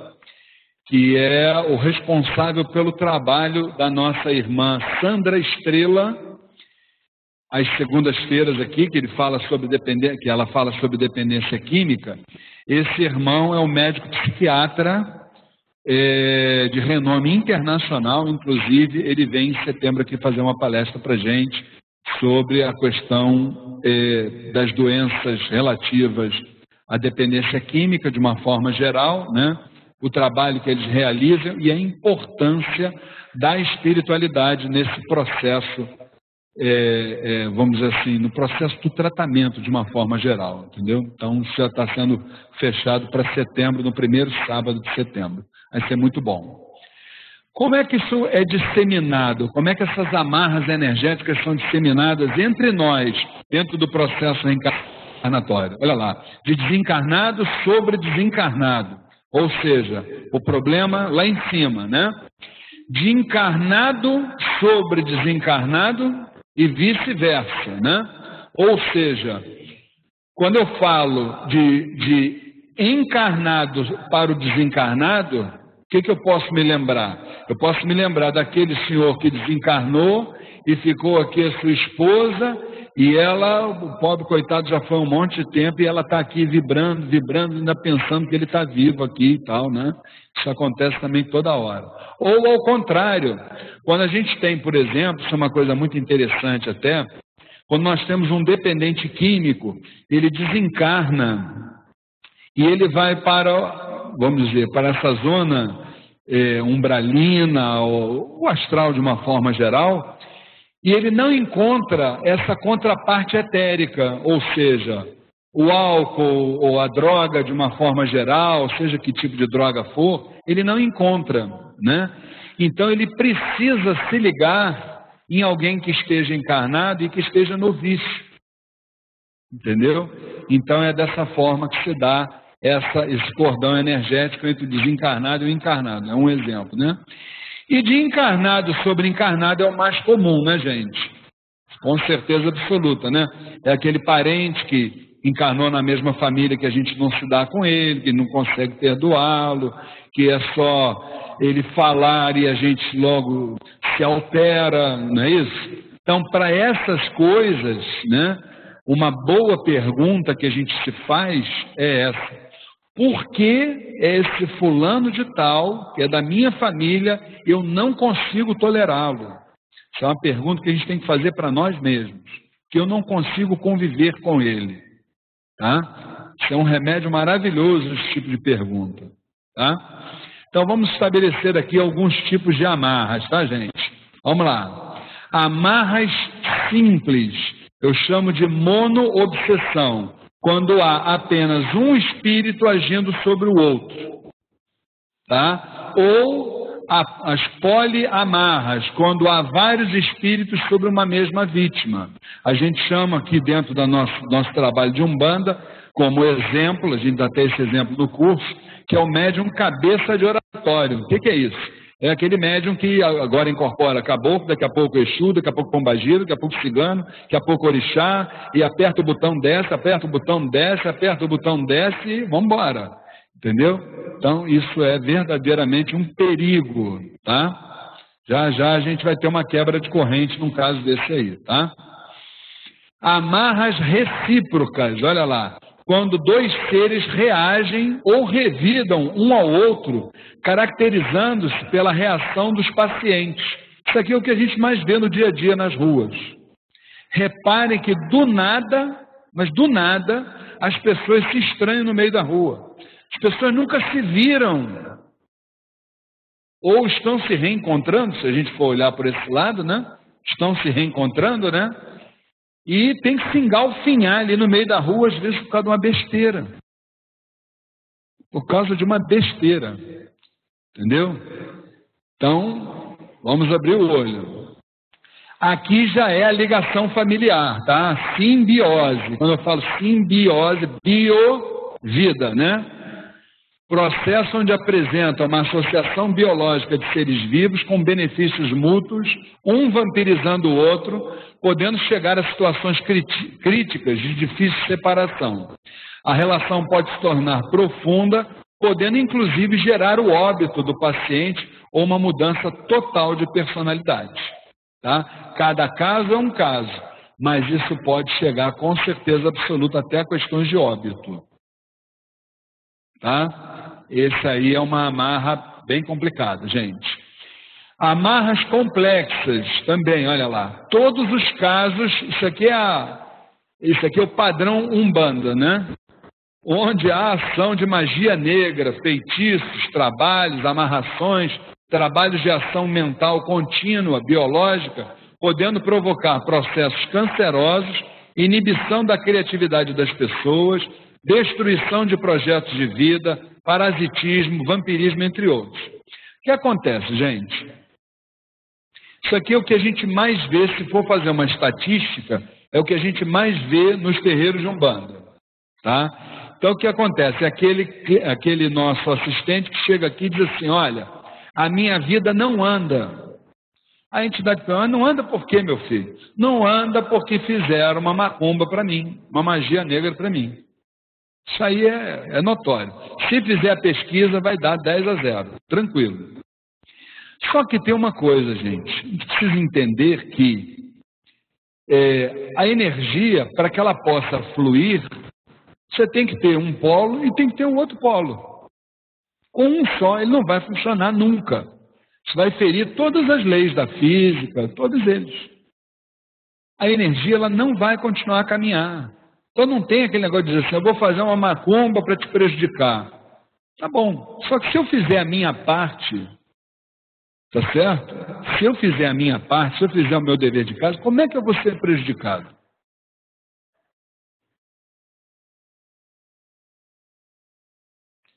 que é o responsável pelo trabalho da nossa irmã Sandra Estrela, às segundas-feiras aqui, que ela fala sobre dependência química. Esse irmão é um médico psiquiatra de renome internacional, inclusive ele vem em setembro aqui fazer uma palestra para a gente sobre a questão das doenças relativas a dependência química de uma forma geral, né? O trabalho que eles realizam e a importância da espiritualidade nesse processo, vamos dizer assim, no processo do tratamento de uma forma geral, entendeu? Então, isso já está sendo fechado para setembro, no primeiro sábado de setembro. Vai ser muito bom. Como é que isso é disseminado? Como é que essas amarras energéticas são disseminadas entre nós, dentro do processo reencarnatório? Olha lá, de desencarnado sobre desencarnado. Ou seja, o problema lá em cima, né? De encarnado sobre desencarnado e vice-versa, né? Ou seja, quando eu falo de encarnado para o desencarnado, o que eu posso me lembrar? Eu posso me lembrar daquele senhor que desencarnou e ficou aqui a sua esposa, e ela, o pobre coitado, já foi um monte de tempo, e ela está aqui vibrando, ainda pensando que ele está vivo aqui e tal, né? Isso acontece também toda hora. Ou ao contrário, quando a gente tem, por exemplo, isso é uma coisa muito interessante até, quando nós temos um dependente químico, ele desencarna e ele vai para, vamos dizer, para essa zona umbralina, ou o astral de uma forma geral, e ele não encontra essa contraparte etérica, ou seja, o álcool ou a droga de uma forma geral, seja que tipo de droga for, ele não encontra, né? Então ele precisa se ligar em alguém que esteja encarnado e que esteja no vício, entendeu? Então é dessa forma que se dá esse cordão energético entre o desencarnado e o encarnado, é um exemplo, né? E de encarnado sobre encarnado é o mais comum, né, gente? Com certeza absoluta, né? É aquele parente que encarnou na mesma família que a gente não se dá com ele, que não consegue perdoá-lo, que é só ele falar e a gente logo se altera, não é isso? Então, para essas coisas, né, uma boa pergunta que a gente se faz é essa. Por que esse fulano de tal, que é da minha família, eu não consigo tolerá-lo? Isso é uma pergunta que a gente tem que fazer para nós mesmos, que eu não consigo conviver com ele. Tá? Isso é um remédio maravilhoso, esse tipo de pergunta. Tá? Então vamos estabelecer aqui alguns tipos de amarras, tá, gente? Vamos lá. Amarras simples, eu chamo de monoobsessão. Quando há apenas um espírito agindo sobre o outro, tá? Ou as poliamarras, quando há vários espíritos sobre uma mesma vítima. A gente chama aqui dentro do nosso trabalho de Umbanda, como exemplo, a gente dá até esse exemplo no curso, que é o médium cabeça de oratório. O que é isso? É aquele médium que agora incorpora caboclo, daqui a pouco Exu, daqui a pouco Pombagira, daqui a pouco Cigano, daqui a pouco Orixá, e aperta o botão desce, aperta o botão desce, aperta o botão desce e vamos embora. Entendeu? Então isso é verdadeiramente um perigo, tá? Já já a gente vai ter uma quebra de corrente num caso desse aí, tá? Amarras recíprocas, olha lá. Quando dois seres reagem ou revidam um ao outro, caracterizando-se pela reação dos pacientes. Isso aqui é o que a gente mais vê no dia a dia nas ruas. Reparem que do nada, mas do nada, as pessoas se estranham no meio da rua. As pessoas nunca se viram. Ou estão se reencontrando, se a gente for olhar por esse lado, né? Estão se reencontrando, né? E tem que se engalfinhar ali no meio da rua, às vezes por causa de uma besteira. Por causa de uma besteira. Entendeu? Então, vamos abrir o olho. Aqui já é a ligação familiar, tá? Simbiose. Quando eu falo simbiose, bio-vida, né? Processo onde apresenta uma associação biológica de seres vivos com benefícios mútuos, um vampirizando o outro, podendo chegar a situações críticas de difícil separação. A relação pode se tornar profunda, podendo inclusive gerar o óbito do paciente ou uma mudança total de personalidade. Tá? Cada caso é um caso, mas isso pode chegar com certeza absoluta até a questões de óbito. Tá? Esse aí é uma amarra bem complicada, gente. Amarras complexas também, olha lá. Todos os casos, isso aqui é o padrão Umbanda, né? onde há ação de magia negra, feitiços, trabalhos, amarrações, trabalhos de ação mental contínua, biológica, podendo provocar processos cancerosos, inibição da criatividade das pessoas, destruição de projetos de vida, parasitismo, vampirismo, entre outros. O que acontece, gente? Isso aqui é o que a gente mais vê, se for fazer uma estatística, é o que a gente mais vê nos terreiros de Umbanda, tá? Então, o que acontece? Aquele nosso assistente que chega aqui e diz assim, olha, a minha vida não anda. A entidade fala, não anda por quê, meu filho? Não anda porque fizeram uma macumba para mim, uma magia negra para mim. Isso aí é notório. Se fizer a pesquisa, vai dar 10-0, tranquilo. Só que tem uma coisa, gente, a gente precisa entender que a energia, para que ela possa fluir, você tem que ter um polo e tem que ter um outro polo. Com um só, ele não vai funcionar nunca. Isso vai ferir todas as leis da física, todos eles. A energia ela não vai continuar a caminhar. Então não tem aquele negócio de dizer assim, eu vou fazer uma macumba para te prejudicar. Tá bom, só que se eu fizer a minha parte, tá certo? Se eu fizer a minha parte, se eu fizer o meu dever de casa, como é que eu vou ser prejudicado?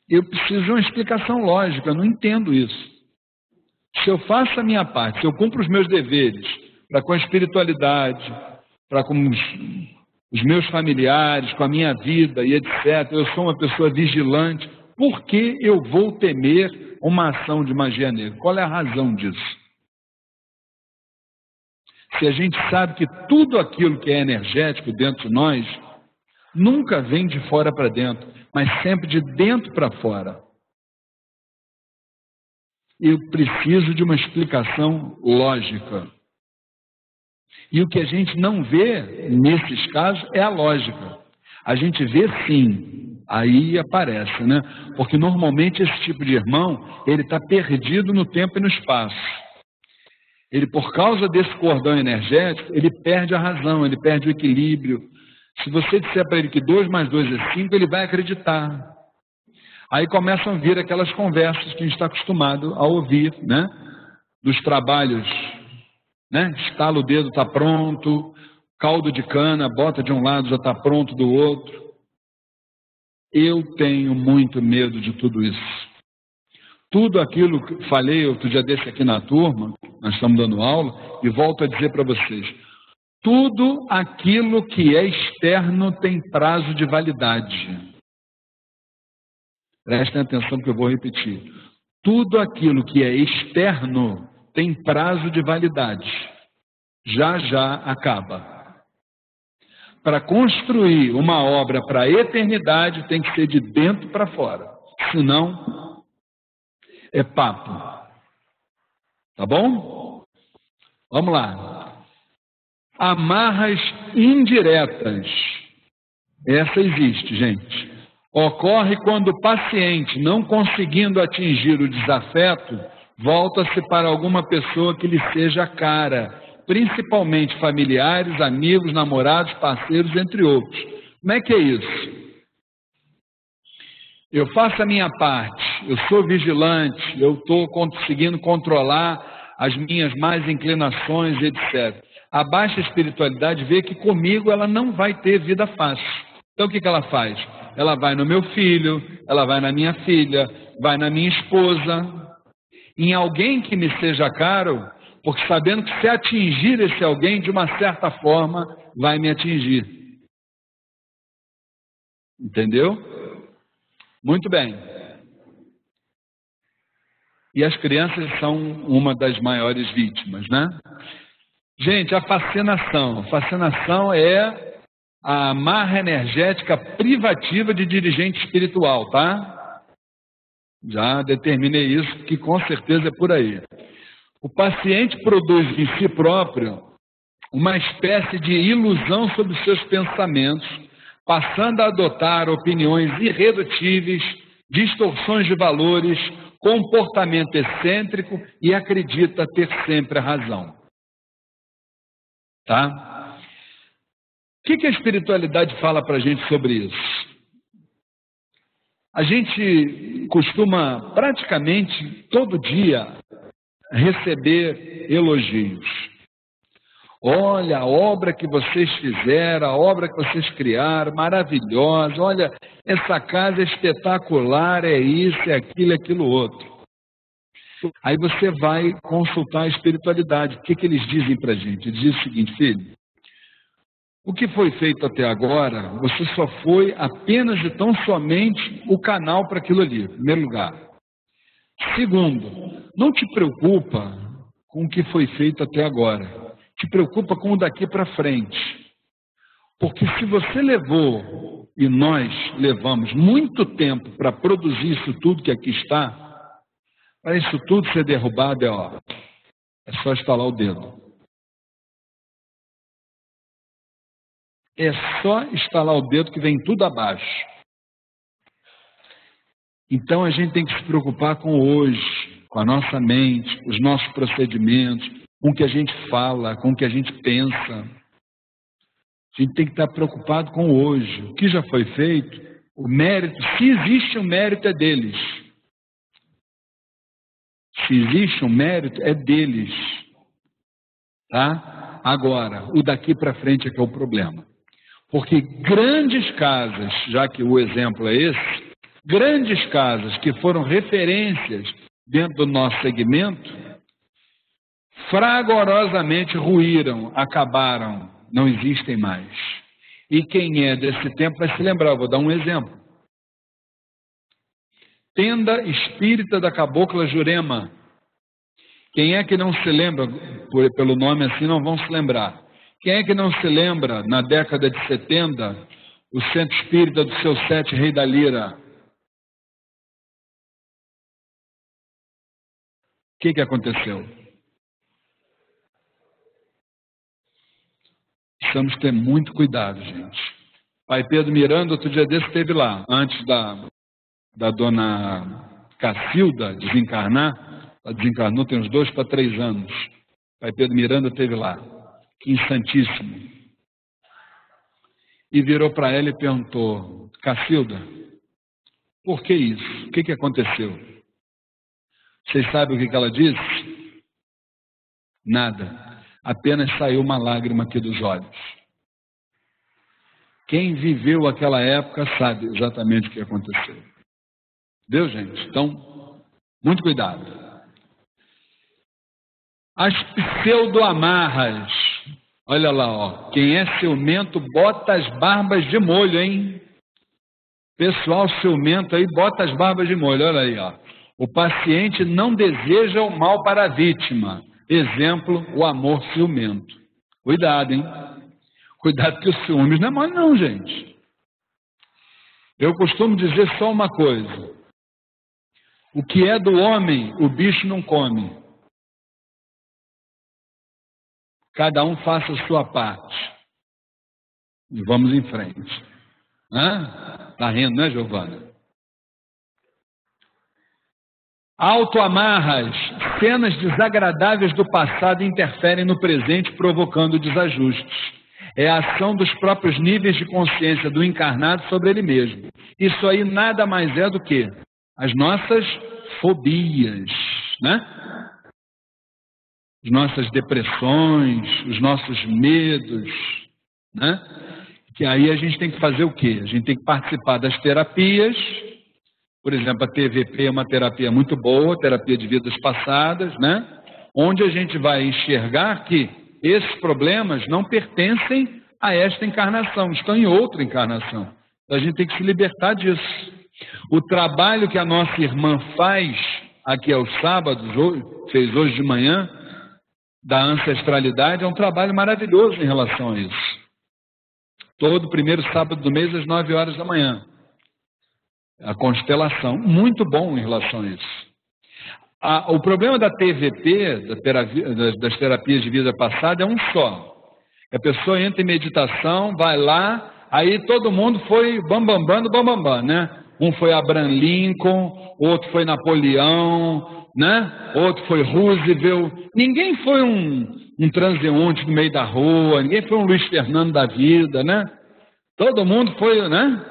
Eu preciso de uma explicação lógica, eu não entendo isso. Se eu faço a minha parte, se eu cumpro os meus deveres para com a espiritualidade, para com os meus familiares, com a minha vida e etc., eu sou uma pessoa vigilante, por que eu vou temer uma ação de magia negra? Qual é a razão disso? Se a gente sabe que tudo aquilo que é energético dentro de nós nunca vem de fora para dentro, mas sempre de dentro para fora. Eu preciso de uma explicação lógica. E o que a gente não vê nesses casos é a lógica. A gente vê sim, aí aparece, né? Porque normalmente esse tipo de irmão, ele está perdido no tempo e no espaço. Ele, por causa desse cordão energético, ele perde a razão, ele perde o equilíbrio. Se você disser para ele que 2 mais 2 é 5, ele vai acreditar. Aí começam a vir aquelas conversas que a gente está acostumado a ouvir, né? Dos trabalhos, né? Estala o dedo, está pronto, caldo de cana, bota de um lado, já está pronto do outro. Eu tenho muito medo de tudo isso. Tudo aquilo que falei outro dia desse aqui na turma, nós estamos dando aula, e volto a dizer para vocês, tudo aquilo que é externo tem prazo de validade. Prestem atenção que eu vou repetir. Tudo aquilo que é externo tem prazo de validade. Já já acaba. Para construir uma obra para a eternidade tem que ser de dentro para fora. Senão, é papo. Tá bom? Vamos lá. Amarras indiretas. Essa existe, gente. Ocorre quando o paciente, não conseguindo atingir o desafeto, volta-se para alguma pessoa que lhe seja cara, principalmente familiares, amigos, namorados, parceiros, entre outros. Como é que é isso? Eu faço a minha parte, eu sou vigilante, eu estou conseguindo controlar as minhas más inclinações, etc. A baixa espiritualidade vê que comigo ela não vai ter vida fácil. Então o que ela faz? Ela vai no meu filho, ela vai na minha filha, vai na minha esposa, em alguém que me seja caro, porque sabendo que se atingir esse alguém, de uma certa forma, vai me atingir. Entendeu? Muito bem. E as crianças são uma das maiores vítimas, né? Gente, a fascinação. A fascinação é a amarra energética privativa de dirigente espiritual, tá? Já determinei isso, que com certeza é por aí. O paciente produz em si próprio uma espécie de ilusão sobre os seus pensamentos, passando a adotar opiniões irredutíveis, distorções de valores, comportamento excêntrico e acredita ter sempre a razão. Tá? O que a espiritualidade fala para a gente sobre isso? A gente costuma praticamente todo dia receber elogios. Olha, a obra que vocês fizeram, a obra que vocês criaram, maravilhosa. Olha, essa casa é espetacular, é isso, é aquilo outro. Aí você vai consultar a espiritualidade. O que eles dizem para a gente? Eles dizem o seguinte: filho, o que foi feito até agora, você só foi apenas e tão somente o canal para aquilo ali, em primeiro lugar. Segundo, não te preocupa com o que foi feito até agora. Te preocupa com o daqui para frente. Porque se você levou, e nós levamos muito tempo para produzir isso tudo que aqui está, para isso tudo ser derrubado é só estalar o dedo. É só estalar o dedo que vem tudo abaixo. Então a gente tem que se preocupar com o hoje, com a nossa mente, os nossos procedimentos, com o que a gente fala, com o que a gente pensa. A gente tem que estar preocupado com o hoje. O que já foi feito, o mérito, se existe um mérito, é deles. Se existe um mérito, é deles. Tá? Agora, o daqui para frente é que é o problema. Porque grandes casas, já que o exemplo é esse, grandes casas que foram referências dentro do nosso segmento, fragorosamente ruíram, acabaram, não existem mais. E quem é desse tempo vai se lembrar, eu vou dar um exemplo. Tenda Espírita da Cabocla Jurema. Quem é que não se lembra, pelo nome assim não vão se lembrar. Quem é que não se lembra, na década de 70, o Centro Espírita do Seu Sete Rei da Lira? O que aconteceu? Precisamos ter muito cuidado, gente. Pai Pedro Miranda, outro dia desse, esteve lá, antes da dona Cacilda desencarnar. Ela desencarnou tem uns 2 para 3 anos. Pai Pedro Miranda esteve lá, em Santíssimo. E virou para ela e perguntou: Cacilda, por que isso? O que aconteceu? Vocês sabem o que ela disse? Nada. Apenas saiu uma lágrima aqui dos olhos. Quem viveu aquela época sabe exatamente o que aconteceu. Viu, gente? Então, muito cuidado. As pseudo-amarras. Olha lá, ó. Quem é ciumento, bota as barbas de molho, hein? Pessoal ciumento aí, bota as barbas de molho. Olha aí, ó. O paciente não deseja o mal para a vítima. Exemplo, o amor ciumento. Cuidado, hein? Cuidado que o ciúmes não é mal não, gente. Eu costumo dizer só uma coisa. O que é do homem, o bicho não come. Cada um faça a sua parte. E vamos em frente. Tá rindo, né, Giovana? Autoamarras, cenas desagradáveis do passado interferem no presente, provocando desajustes. É a ação dos próprios níveis de consciência do encarnado sobre ele mesmo. Isso aí nada mais é do que as nossas fobias, né? As nossas depressões, os nossos medos, né? Que aí a gente tem que fazer o quê? A gente tem que participar das terapias. Por exemplo, a TVP é uma terapia muito boa, terapia de vidas passadas, né? Onde a gente vai enxergar que esses problemas não pertencem a esta encarnação, estão em outra encarnação. Então, a gente tem que se libertar disso. O trabalho que a nossa irmã faz aqui aos sábados, fez hoje de manhã, da ancestralidade, é um trabalho maravilhoso em relação a isso. Todo primeiro sábado do mês, às 9 horas da manhã. A constelação, muito bom em relação a isso. O problema da TVP, das terapias de vida passada, é um só. A pessoa entra em meditação, vai lá, aí todo mundo foi bambambam do bambambam, né? Um foi Abraham Lincoln, outro foi Napoleão, né? Outro foi Roosevelt. Ninguém foi um transeunte no meio da rua, ninguém foi um Luiz Fernando da vida, né? Todo mundo foi, né?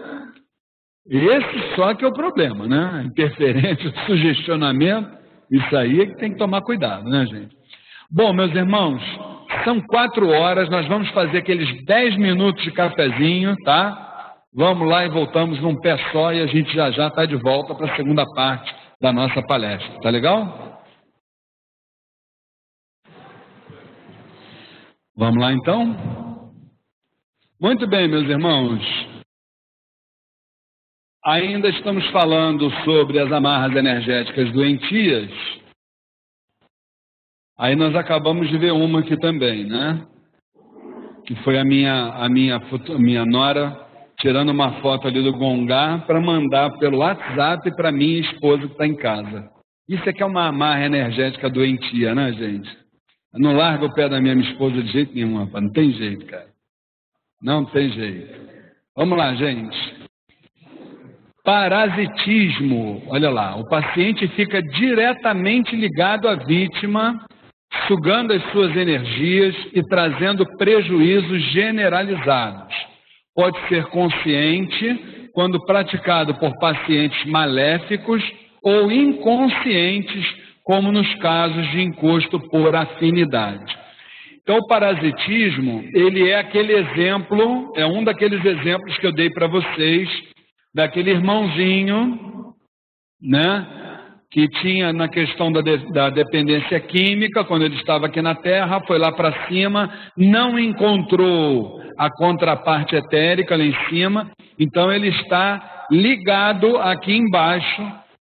Esse só que é o problema, né? Interferência, sugestionamento, isso aí é que tem que tomar cuidado, né, gente? Bom, meus irmãos, são 4 horas, nós vamos fazer aqueles 10 minutos de cafezinho, tá? Vamos lá e voltamos num pé só e a gente já está de volta para a segunda parte da nossa palestra, tá legal? Vamos lá então? Muito bem, meus irmãos. Ainda estamos falando sobre as amarras energéticas doentias. Aí nós acabamos de ver uma aqui também, né? Que foi a minha nora tirando uma foto ali do Gongá para mandar pelo WhatsApp para minha esposa que está em casa. Isso aqui é uma amarra energética doentia, né, gente? Eu não largo o pé da minha esposa de jeito nenhum, rapaz. Não tem jeito, cara. Não tem jeito. Vamos lá, gente. Parasitismo. Olha lá, o paciente fica diretamente ligado à vítima, sugando as suas energias e trazendo prejuízos generalizados. Pode ser consciente quando praticado por pacientes maléficos ou inconscientes, como nos casos de encosto por afinidade. Então, o parasitismo, ele é aquele exemplo, é um daqueles exemplos que eu dei para vocês, daquele irmãozinho, né, que tinha na questão da dependência química, quando ele estava aqui na Terra, foi lá para cima, não encontrou a contraparte etérica lá em cima, então ele está ligado aqui embaixo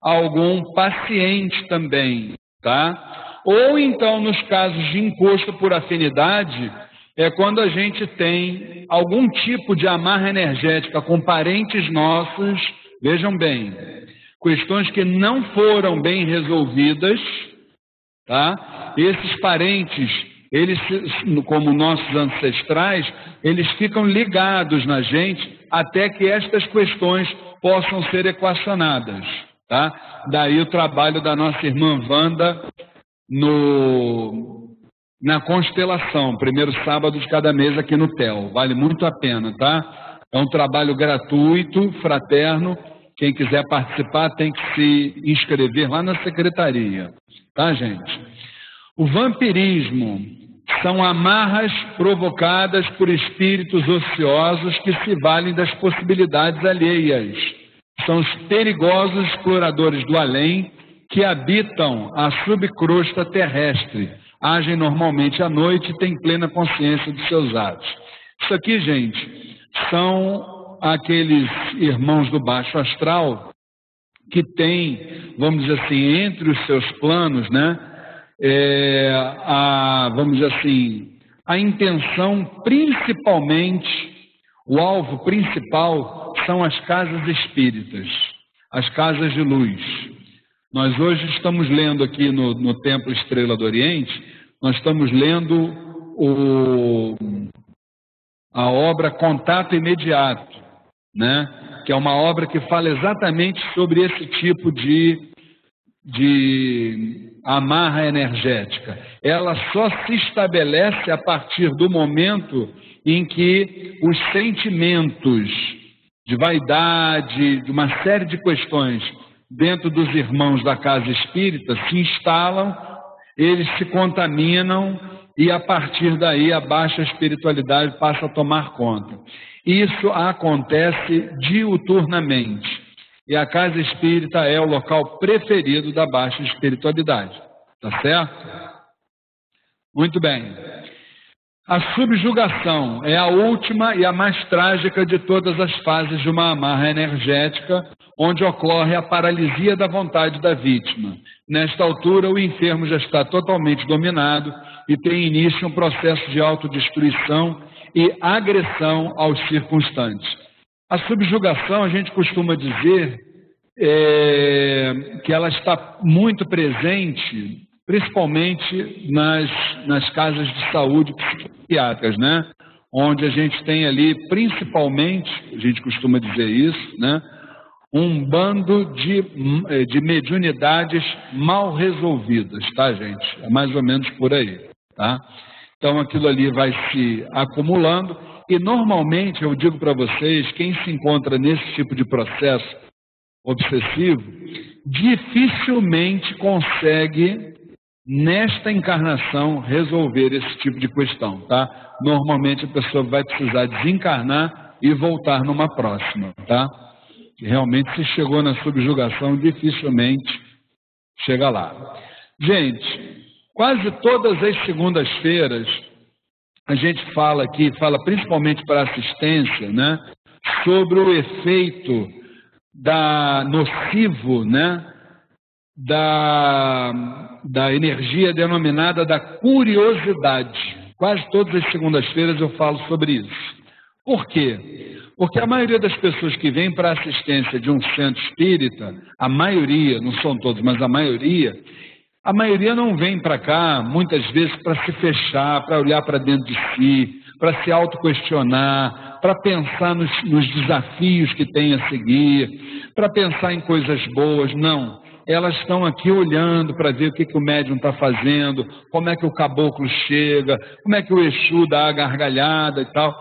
a algum paciente também, tá? Ou então, nos casos de encosto por afinidade, é quando a gente tem algum tipo de amarra energética com parentes nossos, vejam bem, questões que não foram bem resolvidas, tá? Esses parentes, eles, como nossos ancestrais, eles ficam ligados na gente até que estas questões possam ser equacionadas, tá? Daí o trabalho da nossa irmã Wanda na constelação, primeiro sábado de cada mês aqui no TEL. Vale muito a pena, tá? É um trabalho gratuito, fraterno. Quem quiser participar tem que se inscrever lá na secretaria, tá, gente? O vampirismo são amarras provocadas por espíritos ociosos que se valem das possibilidades alheias. São os perigosos exploradores do além que habitam a subcrosta terrestre, agem normalmente à noite e têm plena consciência dos seus atos. Isso aqui, gente, são aqueles irmãos do baixo astral que têm, vamos dizer assim, entre os seus planos, né, vamos dizer assim, a intenção principalmente, o alvo principal são as casas espíritas, as casas de luz. Nós hoje estamos lendo aqui no Templo Estrela do Oriente, nós estamos lendo a obra Contato Imediato, né? Que é uma obra que fala exatamente sobre esse tipo de amarra energética. Ela só se estabelece a partir do momento em que os sentimentos de vaidade, de uma série de questões dentro dos irmãos da casa espírita se instalam, eles se contaminam e a partir daí a baixa espiritualidade passa a tomar conta. Isso acontece diuturnamente e a casa espírita é o local preferido da baixa espiritualidade, tá certo? Muito bem. A subjugação é a última e a mais trágica de todas as fases de uma amarra energética, onde ocorre a paralisia da vontade da vítima. Nesta altura, o enfermo já está totalmente dominado e tem início um processo de autodestruição e agressão aos circunstantes. A subjugação, a gente costuma dizer que ela está muito presente, principalmente nas casas de saúde psiquiátricas, né? Onde a gente tem ali, principalmente, a gente costuma dizer isso, né? Um bando de mediunidades mal resolvidas, tá, gente? É mais ou menos por aí, tá? Então, aquilo ali vai se acumulando E normalmente, eu digo para vocês, quem se encontra nesse tipo de processo obsessivo, dificilmente consegue, nesta encarnação, resolver esse tipo de questão, tá? Normalmente a pessoa vai precisar desencarnar e voltar numa próxima, tá? Realmente, se chegou na subjugação, dificilmente chega lá. Gente, quase todas as segundas-feiras, a gente fala aqui, fala principalmente para assistência, né, sobre o efeito nocivo, né, da energia denominada da curiosidade. Quase todas as segundas-feiras eu falo sobre isso. Por quê? Porque a maioria das pessoas que vêm para a assistência de um centro espírita, a maioria, não são todos, mas a maioria não vem para cá, muitas vezes, para se fechar, para olhar para dentro de si, para se autoquestionar, para pensar nos desafios que tem a seguir, para pensar em coisas boas. Não. Elas estão aqui olhando para ver o que o médium está fazendo, como é que o caboclo chega, como é que o Exu dá a gargalhada e tal.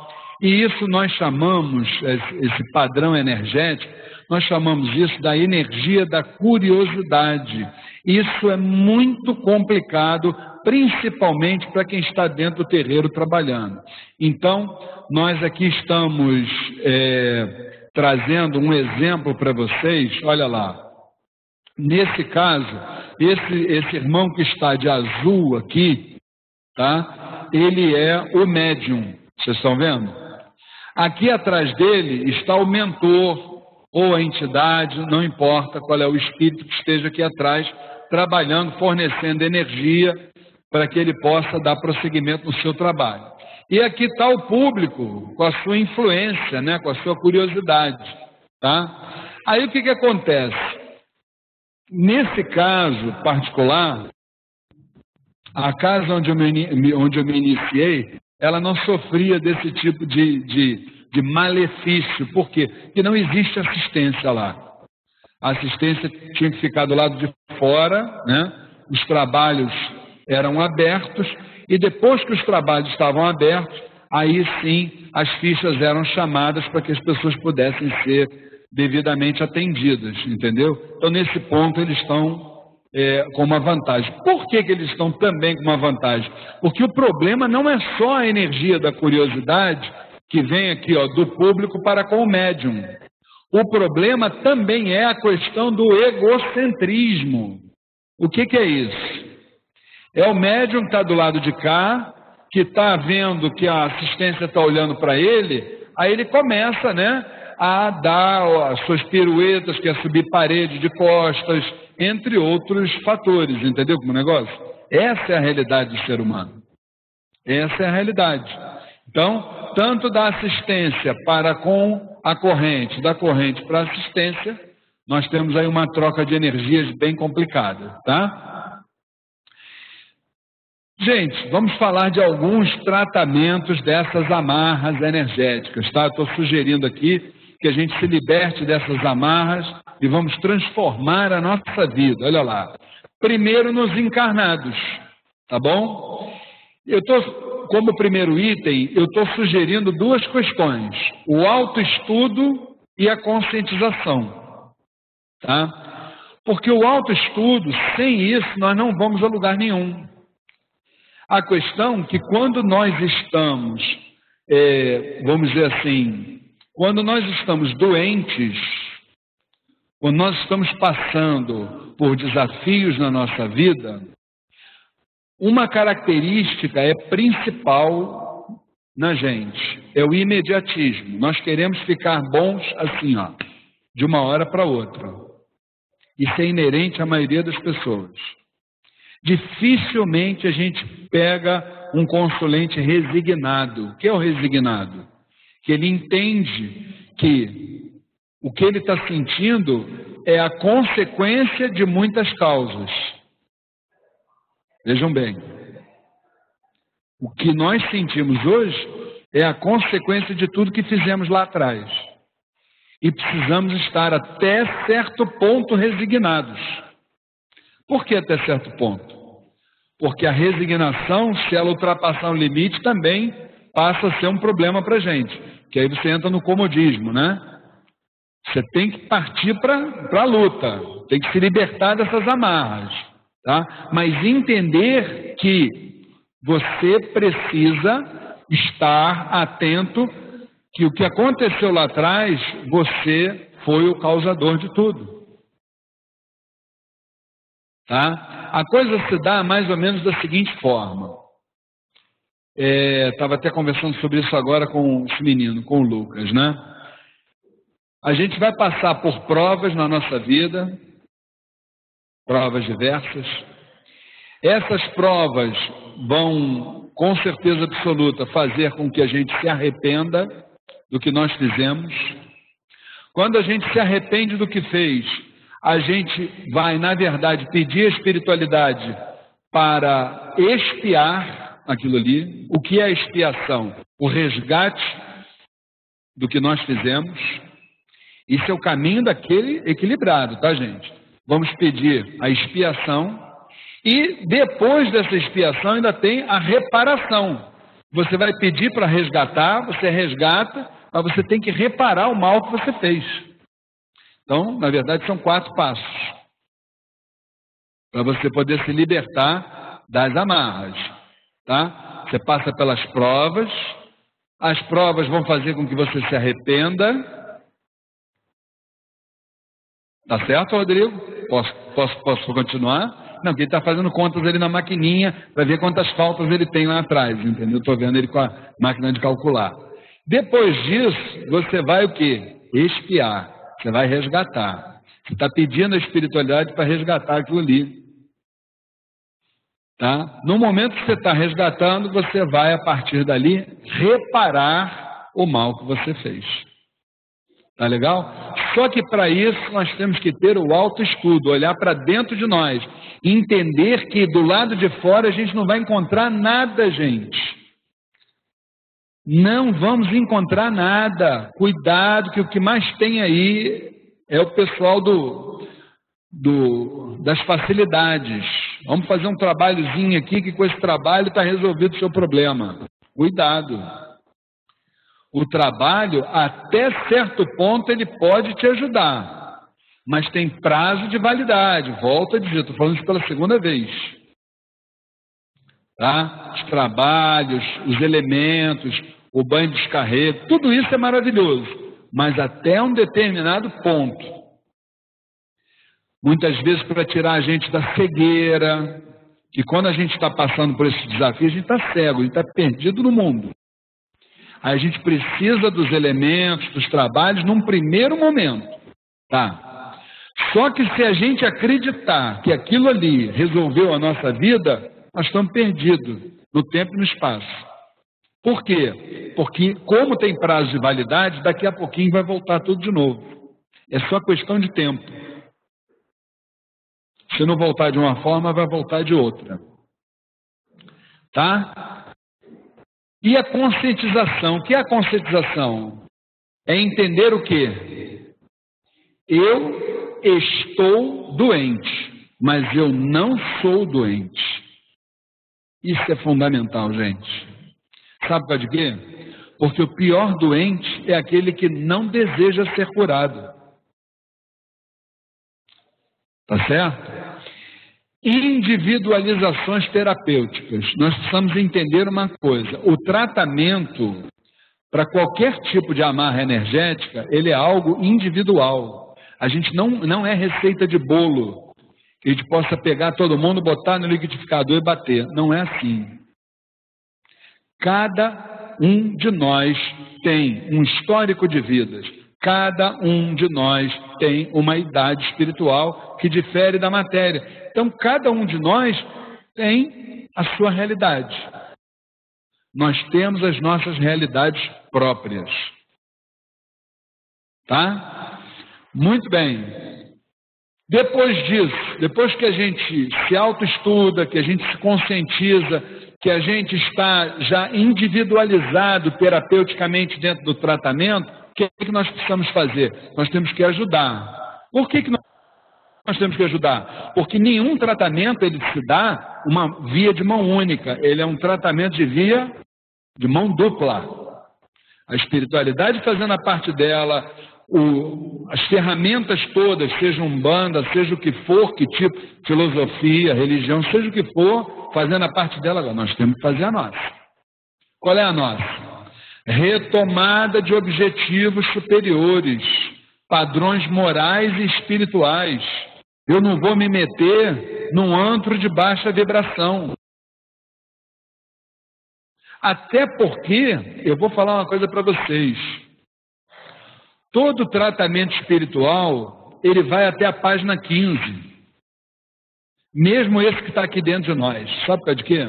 E isso nós chamamos, esse padrão energético, nós chamamos isso da energia da curiosidade. Isso é muito complicado, principalmente para quem está dentro do terreiro trabalhando. Então, nós aqui estamos trazendo um exemplo para vocês. Olha lá, nesse caso, esse irmão que está de azul aqui, tá? Ele é o médium, vocês estão vendo? Aqui atrás dele está o mentor, ou a entidade, não importa qual é o espírito que esteja aqui atrás, trabalhando, fornecendo energia para que ele possa dar prosseguimento no seu trabalho. E aqui está o público, com a sua influência, né, com a sua curiosidade. Tá? Aí o que acontece? Nesse caso particular, a casa onde eu me iniciei, ela não sofria desse tipo de malefício. Por quê? Porque não existe assistência lá. A assistência tinha que ficar do lado de fora, né? Os trabalhos eram abertos, e depois que os trabalhos estavam abertos, aí sim as fichas eram chamadas para que as pessoas pudessem ser devidamente atendidas, entendeu? Então, nesse ponto, eles estão com uma vantagem. Por que eles estão também com uma vantagem? Porque o problema não é só a energia da curiosidade que vem aqui, ó, do público para com o médium. O problema também é a questão do egocentrismo. O que é isso? É o médium que está do lado de cá, que está vendo que a assistência está olhando para ele, aí ele começa, né, a dar as suas piruetas, que é subir parede de costas, entre outros fatores, entendeu como negócio? Essa é a realidade do ser humano. Essa é a realidade. Então, tanto da assistência para com a corrente, da corrente para a assistência, nós temos aí uma troca de energias bem complicada, tá? Gente, vamos falar de alguns tratamentos dessas amarras energéticas, tá? Estou sugerindo aqui que a gente se liberte dessas amarras e vamos transformar a nossa vida. Olha lá. Primeiro nos encarnados, tá bom? Como primeiro item, eu estou sugerindo duas questões: o autoestudo e a conscientização, tá? Porque o autoestudo, sem isso, nós não vamos a lugar nenhum. A questão é que quando nós estamos, vamos dizer assim, quando nós estamos doentes, quando nós estamos passando por desafios na nossa vida, uma característica principal na gente, é o imediatismo. Nós queremos ficar bons assim, ó, de uma hora para outra. Isso é inerente à maioria das pessoas. Dificilmente a gente pega um consulente resignado. O que é o resignado? Que ele entende que o que ele está sentindo é a consequência de muitas causas. Vejam bem, o que nós sentimos hoje é a consequência de tudo que fizemos lá atrás. E precisamos estar até certo ponto resignados. Por que até certo ponto? Porque a resignação, se ela ultrapassar um limite, também passa a ser um problema para a gente, que aí você entra no comodismo, né? Você tem que partir para a luta, tem que se libertar dessas amarras, tá? Mas entender que você precisa estar atento que o que aconteceu lá atrás, você foi o causador de tudo. Tá? A coisa se dá mais ou menos da seguinte forma. Estava até conversando sobre isso agora com esse menino, com o Lucas, né? A gente vai passar por provas na nossa vida, provas diversas. Essas provas vão, com certeza absoluta, fazer com que a gente se arrependa do que nós fizemos. Quando a gente se arrepende do que fez, a gente vai, na verdade, pedir a espiritualidade para expiar aquilo ali. O que é a expiação? O resgate do que nós fizemos. Isso é o caminho daquele equilibrado, tá, gente? Vamos pedir a expiação e depois dessa expiação ainda tem a reparação. Você vai pedir para resgatar, você resgata, mas você tem que reparar o mal que você fez. Então, na verdade, são 4 passos para você poder se libertar das amarras, tá? Você passa pelas provas, as provas vão fazer com que você se arrependa. Tá certo, Rodrigo? Posso continuar? Não, porque ele está fazendo contas ali na maquininha para ver quantas faltas ele tem lá atrás, entendeu? Estou vendo ele com a máquina de calcular. Depois disso, você vai o quê? Expiar. Você vai resgatar. Você está pedindo a espiritualidade para resgatar aquilo ali. Tá? No momento que você está resgatando, você vai, a partir dali, reparar o mal que você fez. Tá legal? Só que para isso nós temos que ter o autoestudo, olhar para dentro de nós, entender que do lado de fora a gente não vai encontrar nada, gente. Não vamos encontrar nada. Cuidado, que o que mais tem aí é o pessoal das facilidades. Vamos fazer um trabalhozinho aqui, que com esse trabalho está resolvido o seu problema. Cuidado. O trabalho, até certo ponto, ele pode te ajudar, mas tem prazo de validade. Volto a dizer, estou falando isso pela segunda vez. Tá? Os trabalhos, os elementos, o banho de descarrego, tudo isso é maravilhoso, mas até um determinado ponto. Muitas vezes para tirar a gente da cegueira, que quando a gente está passando por esse desafio, a gente está cego, a gente está perdido no mundo. Aí a gente precisa dos elementos, dos trabalhos, num primeiro momento. Tá? Só que se a gente acreditar que aquilo ali resolveu a nossa vida, nós estamos perdidos no tempo e no espaço. Por quê? Porque, como tem prazo de validade, daqui a pouquinho vai voltar tudo de novo. É só questão de tempo. Se não voltar de uma forma, vai voltar de outra. Tá? E a conscientização? O que é a conscientização? É entender o quê? Eu estou doente, mas eu não sou doente. Isso é fundamental, gente. Sabe por causa de quê? Porque o pior doente é aquele que não deseja ser curado. Tá certo? Individualizações terapêuticas. Nós precisamos entender uma coisa. O tratamento, para qualquer tipo de amarra energética, ele é algo individual. A gente não é receita de bolo, que a gente possa pegar todo mundo, botar no liquidificador e bater. Não é assim. Cada um de nós tem um histórico de vidas. Cada um de nós tem uma idade espiritual que difere da matéria. Então, cada um de nós tem a sua realidade. Nós temos as nossas realidades próprias. Tá? Muito bem. Depois disso, depois que a gente se autoestuda, que a gente se conscientiza, que a gente está já individualizado terapeuticamente dentro do tratamento, o que é que nós precisamos fazer? Nós temos que ajudar. Por que nós temos que ajudar? Porque nenhum tratamento ele se dá uma via de mão única. Ele é um tratamento de via de mão dupla. A espiritualidade fazendo a parte dela, as ferramentas todas, seja Umbanda, seja o que for, que tipo, filosofia, religião, seja o que for, fazendo a parte dela, agora nós temos que fazer a nossa. Qual é a nossa? Retomada de objetivos superiores, padrões morais e espirituais. Eu não vou me meter num antro de baixa vibração. Até porque, eu vou falar uma coisa para vocês, todo tratamento espiritual, ele vai até a página 15, mesmo esse que está aqui dentro de nós. Sabe por causa de quê?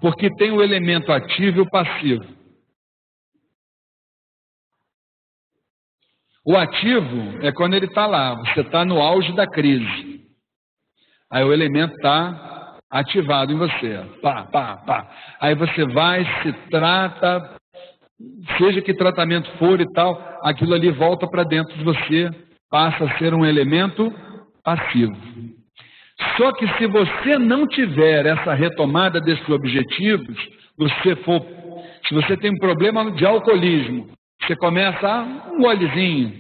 Porque tem o elemento ativo e o passivo. O ativo é quando ele está lá, você está no auge da crise. Aí o elemento está ativado em você. Pá, pá, pá. Aí você vai, se trata, seja que tratamento for e tal, aquilo ali volta para dentro de você, passa a ser um elemento passivo. Só que se você não tiver essa retomada desses objetivos, se você tem um problema de alcoolismo, você começa um golezinho,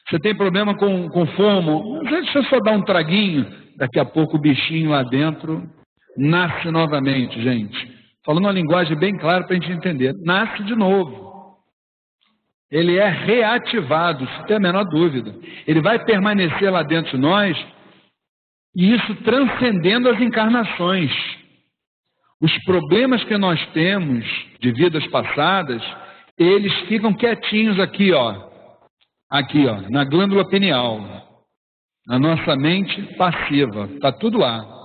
você tem problema com fumo, deixa eu só dar um traguinho, daqui a pouco o bichinho lá dentro nasce novamente, gente. Falando uma linguagem bem clara para a gente entender, nasce de novo. Ele é reativado, sem ter a menor dúvida. Ele vai permanecer lá dentro de nós, e isso transcendendo as encarnações. Os problemas que nós temos de vidas passadas, eles ficam quietinhos aqui, na glândula pineal, na nossa mente passiva, está tudo lá.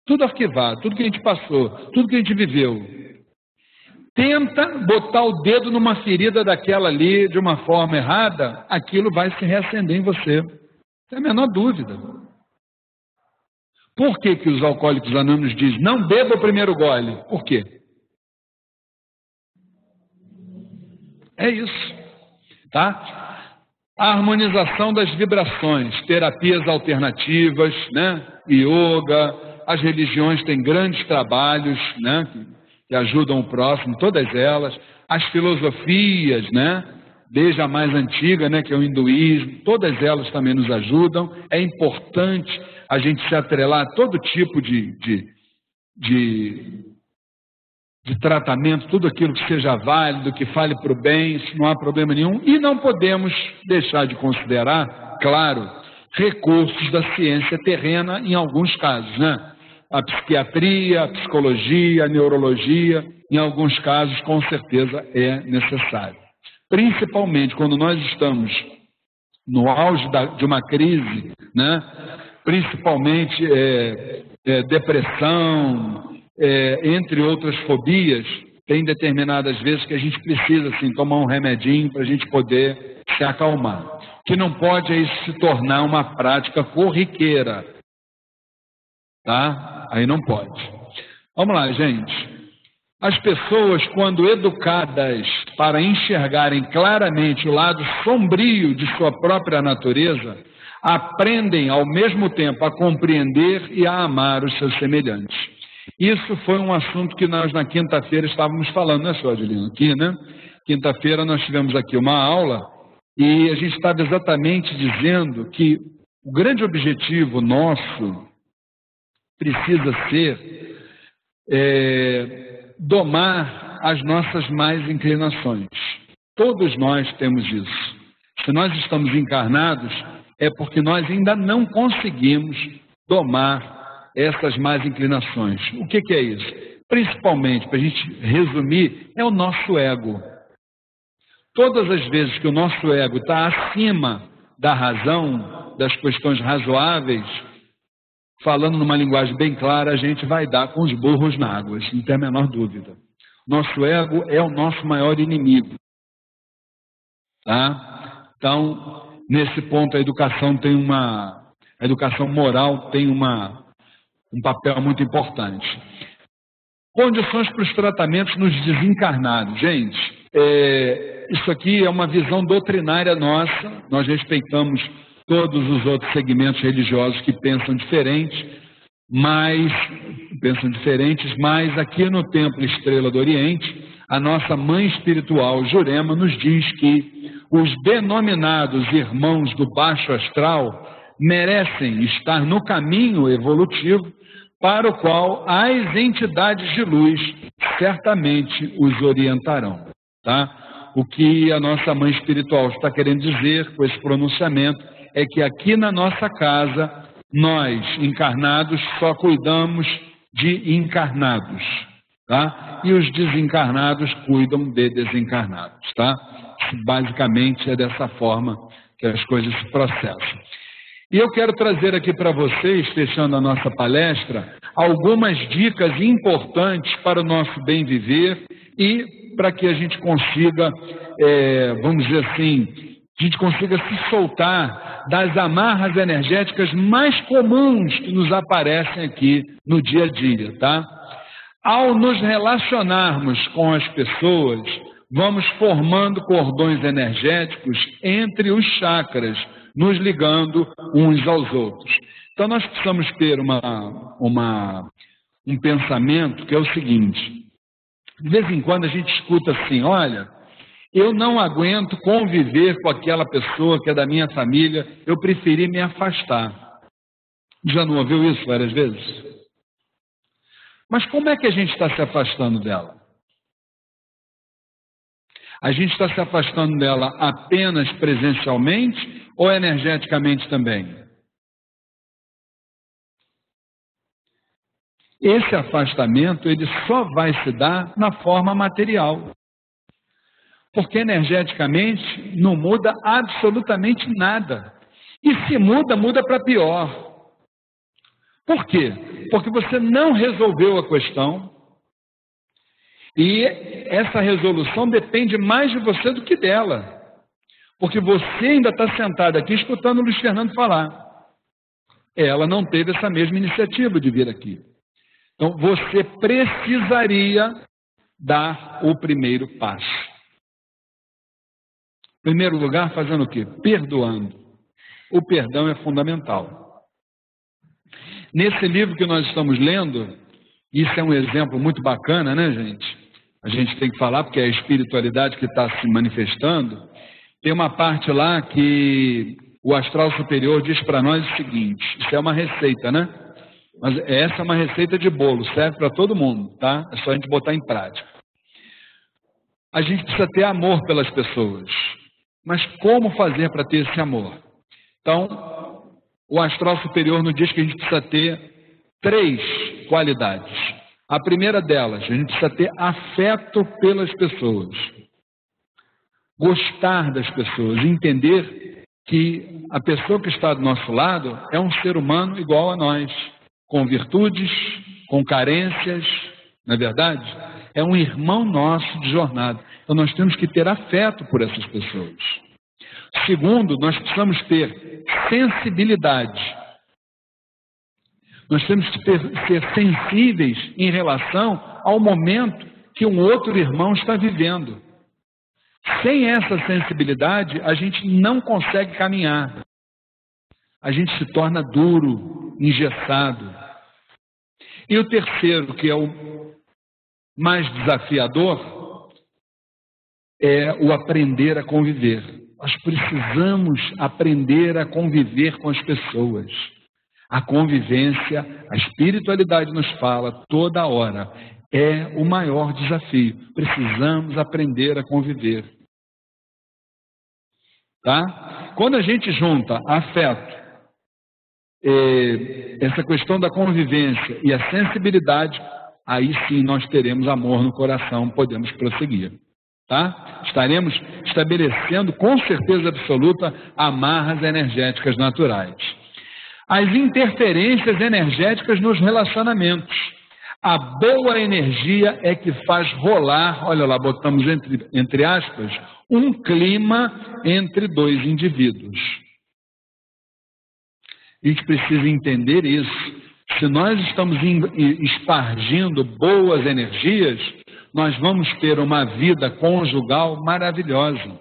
Tudo arquivado, tudo que a gente passou, tudo que a gente viveu. Tenta botar o dedo numa ferida daquela ali de uma forma errada, aquilo vai se reacender em você. Não tem a menor dúvida. Por que que os alcoólicos anônimos dizem, não beba o primeiro gole? Por quê? É isso. Tá? A harmonização das vibrações, terapias alternativas, né? Yoga. As religiões têm grandes trabalhos, né, que ajudam o próximo, todas elas. As filosofias, né, desde a mais antiga, né, que é o hinduísmo, todas elas também nos ajudam. É importante a gente se atrelar a todo tipo de tratamento, tudo aquilo que seja válido, que fale para o bem, isso não há problema nenhum. E não podemos deixar de considerar, claro, recursos da ciência terrena em alguns casos, né? A psiquiatria, a psicologia, a neurologia, em alguns casos, com certeza, é necessário. Principalmente quando nós estamos no auge de uma crise, né? Principalmente depressão, entre outras fobias, tem determinadas vezes que a gente precisa assim, tomar um remedinho para a gente poder se acalmar. O que não pode é isso se tornar uma prática corriqueira. Tá? Aí não pode. Vamos lá, gente. As pessoas, quando educadas para enxergarem claramente o lado sombrio de sua própria natureza, aprendem ao mesmo tempo a compreender e a amar os seus semelhantes. Isso foi um assunto que nós na quinta-feira estávamos falando, não é só, Adelino? Aqui, né? Quinta-feira nós tivemos aqui uma aula e a gente estava exatamente dizendo que o grande objetivo nosso precisa ser domar as nossas más inclinações. Todos nós temos isso. Se nós estamos encarnados, é porque nós ainda não conseguimos domar essas más inclinações. O que é isso? Principalmente, para a gente resumir, é o nosso ego. Todas as vezes que o nosso ego está acima da razão, das questões razoáveis, falando numa linguagem bem clara, a gente vai dar com os burros na água, não tem a menor dúvida. Nosso ego é o nosso maior inimigo. Tá? Então, nesse ponto, a educação moral tem um papel muito importante. Condições para os tratamentos nos desencarnados. Gente, isso aqui é uma visão doutrinária nossa, nós respeitamos todos os outros segmentos religiosos que pensam diferentes, mas aqui no Templo Estrela do Oriente, a nossa mãe espiritual, Jurema, nos diz que os denominados irmãos do baixo astral merecem estar no caminho evolutivo para o qual as entidades de luz certamente os orientarão, tá? O que a nossa mãe espiritual está querendo dizer com esse pronunciamento é que aqui na nossa casa, nós, encarnados, só cuidamos de encarnados, tá? E os desencarnados cuidam de desencarnados, tá? Basicamente é dessa forma que as coisas se processam. E eu quero trazer aqui para vocês, fechando a nossa palestra, algumas dicas importantes para o nosso bem viver e para que a gente consiga, vamos dizer assim, a gente consiga se soltar das amarras energéticas mais comuns que nos aparecem aqui no dia a dia, tá? Ao nos relacionarmos com as pessoas, vamos formando cordões energéticos entre os chakras, nos ligando uns aos outros. Então nós precisamos ter um pensamento que é o seguinte: de vez em quando a gente escuta assim, olha, eu não aguento conviver com aquela pessoa que é da minha família, eu preferi me afastar. Já não ouviu isso várias vezes? Mas como é que a gente está se afastando dela? A gente está se afastando dela apenas presencialmente ou energeticamente também? Esse afastamento ele só vai se dar na forma material. Porque energeticamente não muda absolutamente nada. E se muda, muda para pior. Por quê? Porque você não resolveu a questão e essa resolução depende mais de você do que dela. Porque você ainda está sentado aqui escutando o Luiz Fernando falar. Ela não teve essa mesma iniciativa de vir aqui. Então você precisaria dar o primeiro passo. Em primeiro lugar, fazendo o quê? Perdoando. O perdão é fundamental. Nesse livro que nós estamos lendo, isso é um exemplo muito bacana, né, gente? A gente tem que falar porque é a espiritualidade que está se manifestando. Tem uma parte lá que o astral superior diz para nós o seguinte, isso é uma receita, né? Mas essa é uma receita de bolo, serve para todo mundo, tá? É só a gente botar em prática. A gente precisa ter amor pelas pessoas. Mas como fazer para ter esse amor? Então, o astral superior nos diz que a gente precisa ter 3 qualidades. A primeira delas, a gente precisa ter afeto pelas pessoas. Gostar das pessoas, entender que a pessoa que está do nosso lado é um ser humano igual a nós, com virtudes, com carências, não é verdade? É um irmão nosso de jornada. Então nós temos que ter afeto por essas pessoas. Segundo, nós precisamos ter sensibilidade. Nós temos que ser sensíveis em relação ao momento que um outro irmão está vivendo. Sem essa sensibilidade, a gente não consegue caminhar. A gente se torna duro, engessado. E o terceiro, que é o mais desafiador, é o aprender a conviver. Nós precisamos aprender a conviver com as pessoas. A convivência, a espiritualidade nos fala toda hora, é o maior desafio. Precisamos aprender a conviver. Tá? Quando a gente junta afeto, essa questão da convivência e a sensibilidade, aí sim nós teremos amor no coração, podemos prosseguir. Tá? Estaremos estabelecendo com certeza absoluta amarras energéticas naturais. As interferências energéticas nos relacionamentos. A boa energia é que faz rolar, olha lá, botamos entre aspas, um clima entre 2 indivíduos. A gente precisa entender isso. Se nós estamos espargindo boas energias, nós vamos ter uma vida conjugal maravilhosa.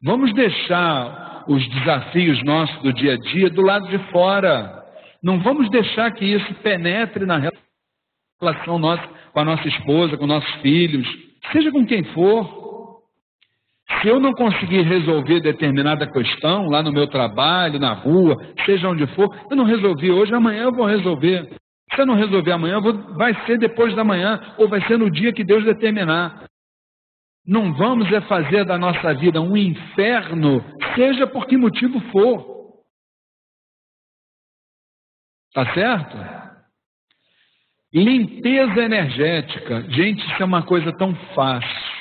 Vamos deixar os desafios nossos do dia a dia do lado de fora. Não vamos deixar que isso penetre na relação. relação nossa com a nossa esposa, com nossos filhos, seja com quem for. Se eu não conseguir resolver determinada questão lá no meu trabalho, na rua, seja onde for, eu não resolvi hoje, amanhã eu vou resolver. Se eu não resolver amanhã, vai ser depois da manhã, ou vai ser no dia que Deus determinar. Não vamos fazer da nossa vida um inferno, seja por que motivo for. Tá certo? Limpeza energética. Gente, isso é uma coisa tão fácil.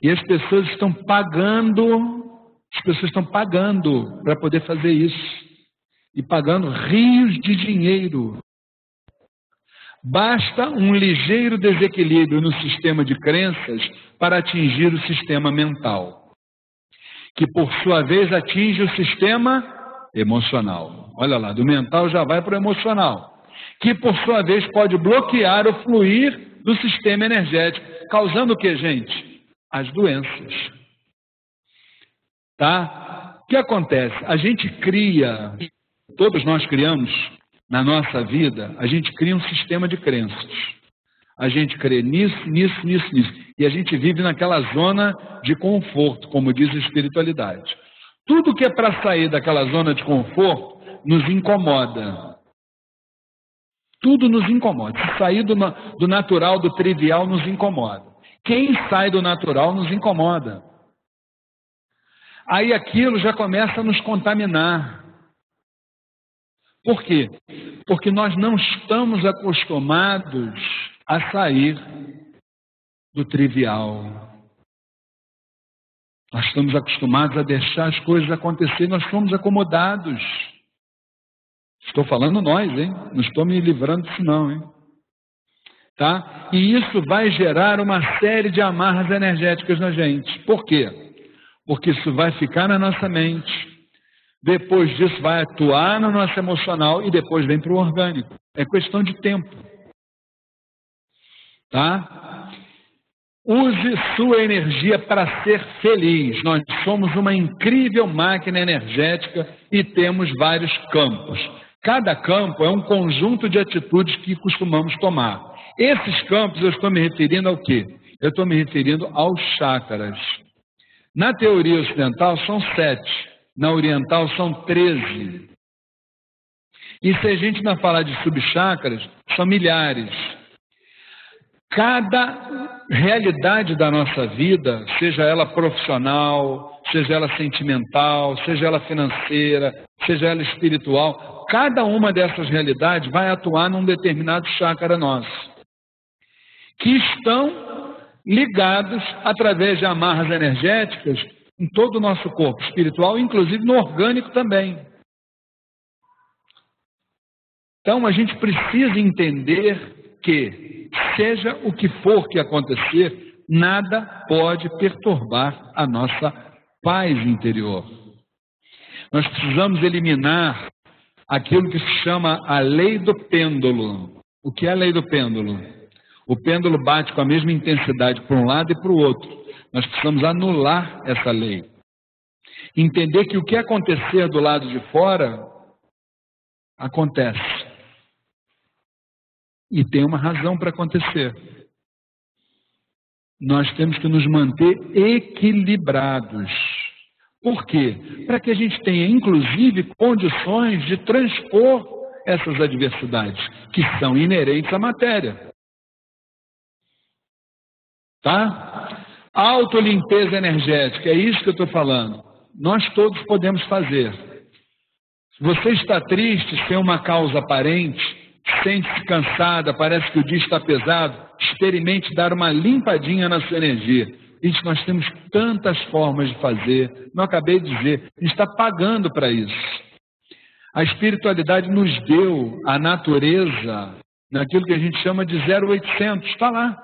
E as pessoas estão pagando para poder fazer isso. E pagando rios de dinheiro. Basta um ligeiro desequilíbrio no sistema de crenças para atingir o sistema mental, que por sua vez atinge o sistema emocional. Olha lá, do mental já vai para o emocional, que por sua vez pode bloquear o fluir do sistema energético, causando o que, gente? As doenças. Tá? O que acontece? A gente cria, todos nós criamos na nossa vida, a gente cria um sistema de crenças. A gente crê nisso. E a gente vive naquela zona de conforto, como diz a espiritualidade. Tudo que é para sair daquela zona de conforto nos incomoda. Tudo nos incomoda. Se sair do natural, do trivial, nos incomoda. Quem sai do natural nos incomoda. Aí aquilo já começa a nos contaminar. Por quê? Porque nós não estamos acostumados a sair do trivial. Nós estamos acostumados a deixar as coisas acontecer, nós somos acomodados. Estou falando nós, hein? Não estou me livrando disso não, hein? Tá? E isso vai gerar uma série de amarras energéticas na gente. Por quê? Porque isso vai ficar na nossa mente. Depois disso vai atuar no nosso emocional e depois vem para o orgânico. É questão de tempo. Tá? Use sua energia para ser feliz. Nós somos uma incrível máquina energética e temos vários campos. Cada campo é um conjunto de atitudes que costumamos tomar. Esses campos eu estou me referindo ao quê? Eu estou me referindo aos chakras. Na teoria ocidental são 7, na oriental são 13. E se a gente não falar de subchakras, são milhares. Cada realidade da nossa vida, seja ela profissional, seja ela sentimental, seja ela financeira, seja ela espiritual, cada uma dessas realidades vai atuar num determinado chakra nosso, que estão ligados através de amarras energéticas em todo o nosso corpo espiritual, inclusive no orgânico também. Então a gente precisa entender que, seja o que for que acontecer, nada pode perturbar a nossa paz interior. Nós precisamos eliminar aquilo que se chama a lei do pêndulo. O que é a lei do pêndulo? O pêndulo bate com a mesma intensidade para um lado e para o outro. Nós precisamos anular essa lei. Entender que o que acontecer do lado de fora, acontece. E tem uma razão para acontecer. Nós temos que nos manter equilibrados. Por quê? Para que a gente tenha, inclusive, condições de transpor essas adversidades, que são inerentes à matéria. Tá? Autolimpeza energética, é isso que eu estou falando. Nós todos podemos fazer. Se você está triste, sem uma causa aparente, sente-se cansada, parece que o dia está pesado, experimente dar uma limpadinha na sua energia. Gente, nós temos tantas formas de fazer. Não acabei de dizer, a gente está pagando para isso. A espiritualidade nos deu a natureza naquilo que a gente chama de 0800. Está lá.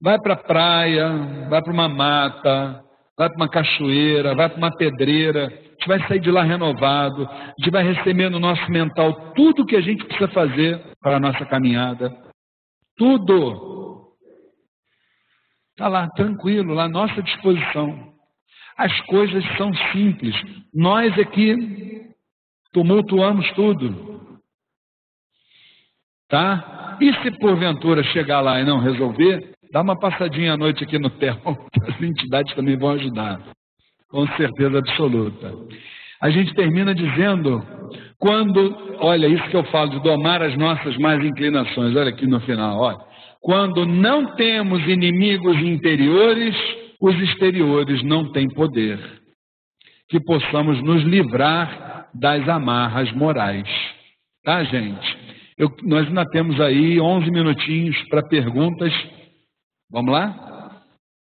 Vai para a praia, vai para uma mata, vai para uma cachoeira, vai para uma pedreira. A gente vai sair de lá renovado. A gente vai receber no nosso mental tudo o que a gente precisa fazer para a nossa caminhada. Tudo. Está lá, tranquilo, lá à nossa disposição. As coisas são simples. Nós aqui tumultuamos tudo. Tá? E se porventura chegar lá e não resolver, dá uma passadinha à noite aqui no Telmo, que as entidades também vão ajudar, com certeza absoluta. A gente termina dizendo, olha, isso que eu falo de domar as nossas más inclinações, olha aqui no final, olha. Quando não temos inimigos interiores, os exteriores não têm poder. Que possamos nos livrar das amarras morais. Tá, gente? Nós ainda temos aí 11 minutinhos para perguntas. Vamos lá?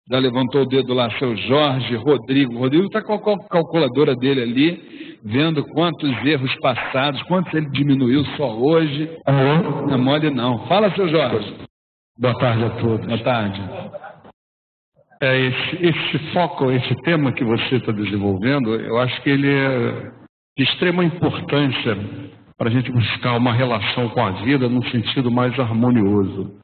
Já levantou o dedo lá, seu Jorge, Rodrigo. O Rodrigo está com a calculadora dele ali, vendo quantos erros passados, quantos ele diminuiu só hoje. Não é mole não. Fala, seu Jorge. Boa tarde a todos. Boa tarde. Esse foco, esse tema que você está desenvolvendo, eu acho que ele é de extrema importância para a gente buscar uma relação com a vida num sentido mais harmonioso.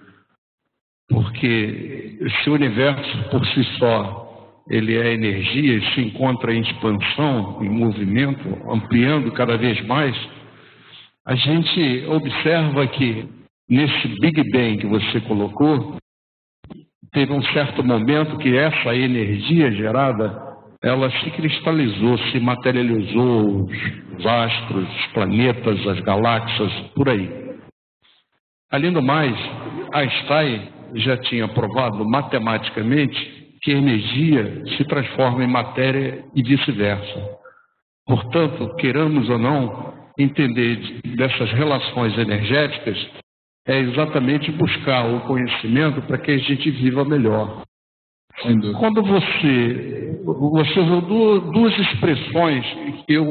Porque se o universo por si só ele é energia e se encontra em expansão, em movimento, ampliando cada vez mais, a gente observa que nesse Big Bang que você colocou, teve um certo momento que essa energia gerada, ela se cristalizou, se materializou, os astros, os planetas, as galáxias, por aí. Além do mais, Einstein já tinha provado matematicamente que a energia se transforma em matéria e vice-versa. Portanto, queiramos ou não, entender dessas relações energéticas é exatamente buscar o conhecimento para que a gente viva melhor. Quando você usou duas expressões que eu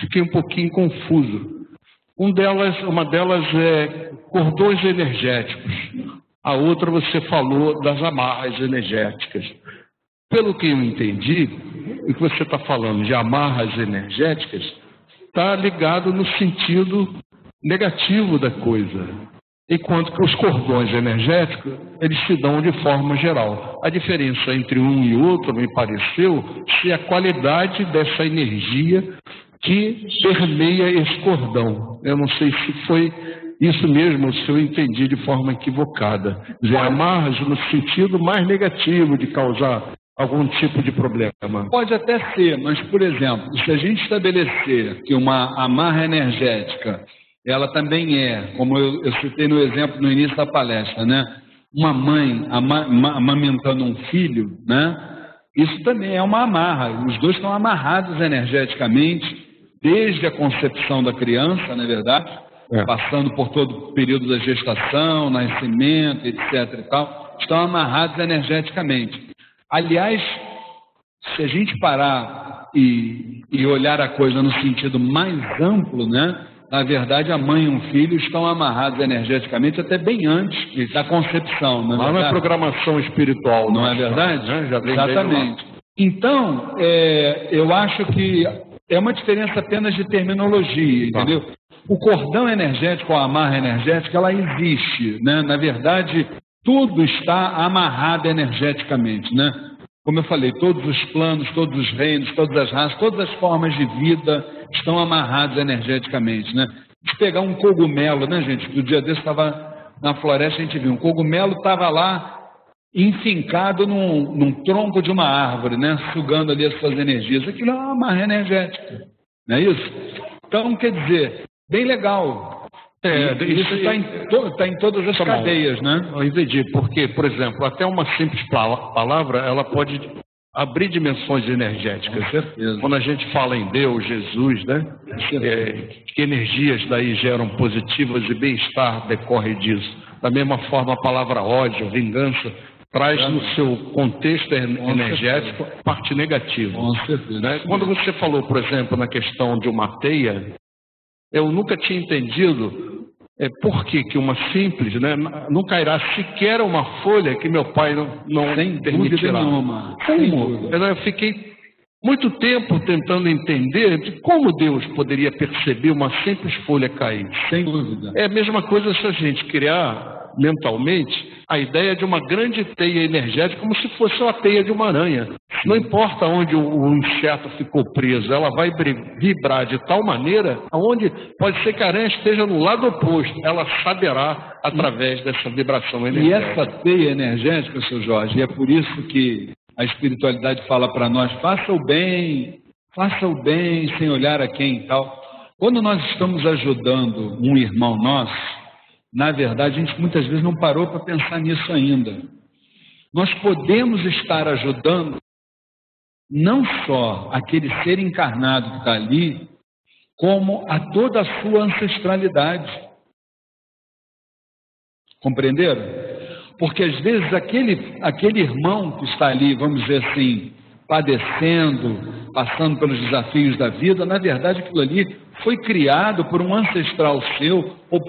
fiquei um pouquinho confuso. Uma delas é cordões energéticos. A outra você falou das amarras energéticas. Pelo que eu entendi, o que você está falando de amarras energéticas está ligado no sentido negativo da coisa. Enquanto que os cordões energéticos, eles se dão de forma geral. A diferença entre um e outro, me pareceu, se a qualidade dessa energia que permeia esse cordão. Eu não sei se foi isso mesmo, se eu entendi de forma equivocada. Dizer, amarras no sentido mais negativo de causar algum tipo de problema. Pode até ser, mas, por exemplo, se a gente estabelecer que uma amarra energética ela também é, como eu citei no exemplo no início da palestra, né? Uma mãe amamentando um filho, né? Isso também é uma amarra. Os dois estão amarrados energeticamente desde a concepção da criança, não é verdade? Passando por todo o período da gestação, nascimento, etc. e tal, estão amarrados energeticamente. Aliás, se a gente parar e olhar a coisa no sentido mais amplo, né? Na verdade, a mãe e um filho estão amarrados energeticamente até bem antes da concepção. Não é verdade? Não é programação espiritual. Não é verdade? Né? Já vem exatamente. Então, eu acho que é uma diferença apenas de terminologia, entendeu? O cordão energético, a amarra energética, ela existe, né? Na verdade, tudo está amarrado energeticamente, né? Como eu falei, todos os planos, todos os reinos, todas as raças, todas as formas de vida estão amarrados energeticamente, né? De pegar um cogumelo, né, gente? Do dia desse estava na floresta, a gente viu, um cogumelo estava lá enfincado num tronco de uma árvore, né? Sugando ali as suas energias. Aquilo é uma amarra energética, não é isso? Então, quer dizer, bem legal. Isso está em todas as cadeias, né? Eu entendi, porque, por exemplo, até uma simples palavra, ela pode abrir dimensões energéticas. Com certeza. Quando a gente fala em Deus, Jesus, né? Que energias daí geram positivas e bem-estar decorre disso. Da mesma forma, a palavra ódio, vingança, traz no seu contexto energético parte negativa. Com certeza. Né? Quando você falou, por exemplo, na questão de uma teia, eu nunca tinha entendido por que uma simples, né, não cairá sequer uma folha que meu pai não permitirá. Como? Eu fiquei muito tempo tentando entender de como Deus poderia perceber uma simples folha cair. Sem dúvida. É a mesma coisa se a gente criar mentalmente a ideia de uma grande teia energética como se fosse uma teia de uma aranha. Não importa onde o inseto ficou preso, ela vai vibrar de tal maneira aonde pode ser que a aranha esteja no lado oposto, ela saberá através dessa vibração energética. E essa teia energética, seu Jorge, é por isso que a espiritualidade fala para nós, faça o bem sem olhar a quem e tal. Quando nós estamos ajudando um irmão nosso, na verdade, a gente muitas vezes não parou para pensar nisso ainda. Nós podemos estar ajudando não só aquele ser encarnado que está ali, como a toda a sua ancestralidade. Compreenderam? Porque às vezes aquele irmão que está ali, vamos dizer assim, padecendo, passando pelos desafios da vida, na verdade aquilo ali foi criado por um ancestral seu, ou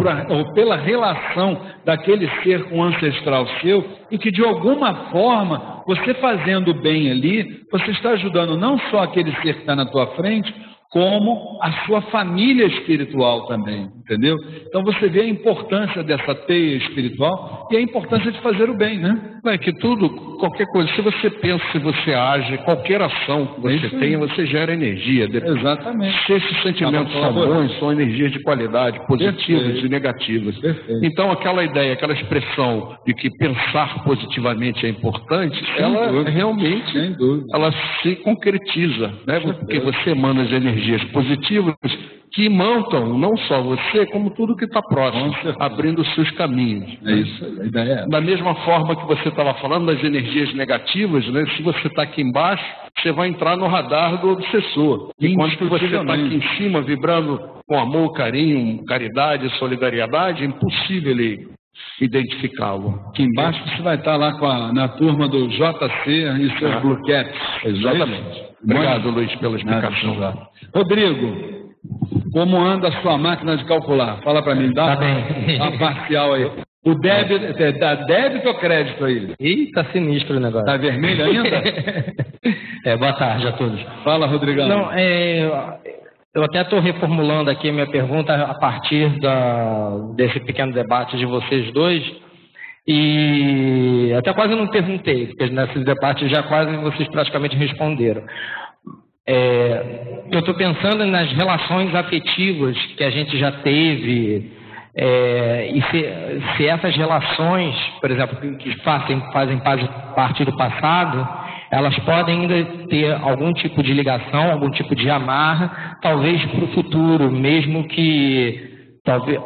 pela relação daquele ser com um ancestral seu, e que de alguma forma, você fazendo bem ali, você está ajudando não só aquele ser que está na tua frente, como a sua família espiritual também, entendeu? Então você vê a importância dessa teia espiritual e a importância de fazer o bem, né? É que tudo, qualquer coisa, se você pensa, se você age, qualquer ação que você tenha, você gera energia. Exatamente. Se esses sentimentos são bons, são energias de qualidade, positivas e negativas. Então aquela ideia, aquela expressão de que pensar positivamente é importante, ela realmente ela se concretiza, né? Porque você emana as energias positivas que imantam não só você, como tudo que está próximo, abrindo os seus caminhos. É isso, a ideia é. Da mesma forma que você estava falando das energias negativas, né? Se você está aqui embaixo, você vai entrar no radar do obsessor. Enquanto você está aqui em cima, vibrando com amor, carinho, caridade, solidariedade, é impossível ele identificá-lo. Aqui embaixo você vai estar lá na turma do JC e seus Blue Cats. Exatamente. Obrigado, Luiz, pela explicação. Rodrigo, como anda a sua máquina de calcular? Fala para mim, dá uma parcial aí. O débito, dá débito ou crédito aí? Ih, tá sinistro o negócio. Tá vermelho ainda? Boa tarde a todos. Fala, Rodrigão. Não, eu até estou reformulando aqui a minha pergunta a partir desse pequeno debate de vocês dois. E até quase não perguntei, porque nesse debate já quase vocês praticamente responderam. Eu estou pensando nas relações afetivas que a gente já teve, e se essas relações, por exemplo, que fazem parte do passado, elas podem ainda ter algum tipo de ligação, algum tipo de amarra, talvez para o futuro, mesmo que talvez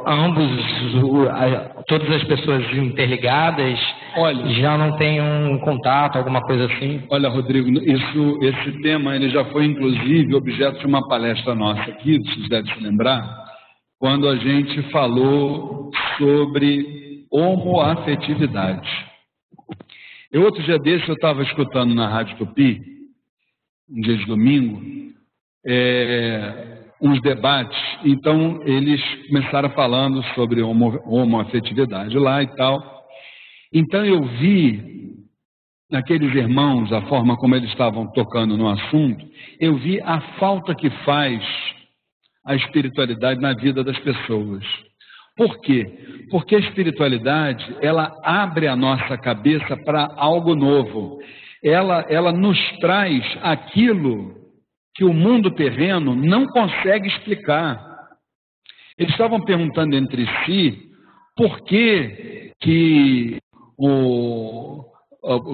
todas as pessoas interligadas já não tenham contato, alguma coisa assim. Olha, Rodrigo, esse tema ele já foi inclusive objeto de uma palestra nossa aqui, vocês devem se lembrar, quando a gente falou sobre homoafetividade. Outro dia desse eu estava escutando na Rádio Tupi, um dia de domingo, uns debates, então eles começaram falando sobre homoafetividade lá e tal. Então eu vi naqueles irmãos, a forma como eles estavam tocando no assunto, eu vi a falta que faz a espiritualidade na vida das pessoas. Por quê? Porque a espiritualidade, ela abre a nossa cabeça para algo novo. Ela nos traz aquilo que o mundo terreno não consegue explicar. Eles estavam perguntando entre si por que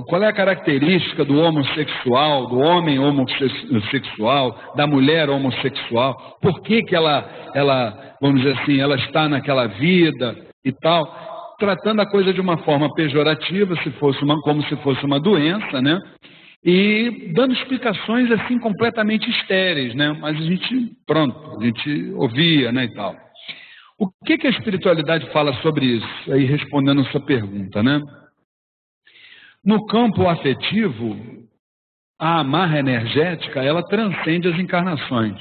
qual é a característica do homossexual, do homem homossexual, da mulher homossexual, por que ela, vamos dizer assim, ela está naquela vida e tal, tratando a coisa de uma forma pejorativa, como se fosse uma doença, né? E dando explicações assim completamente estéreis, né? Mas a gente ouvia, né, e tal. O que a espiritualidade fala sobre isso? Aí respondendo a sua pergunta, né? No campo afetivo, a amarra energética, ela transcende as encarnações.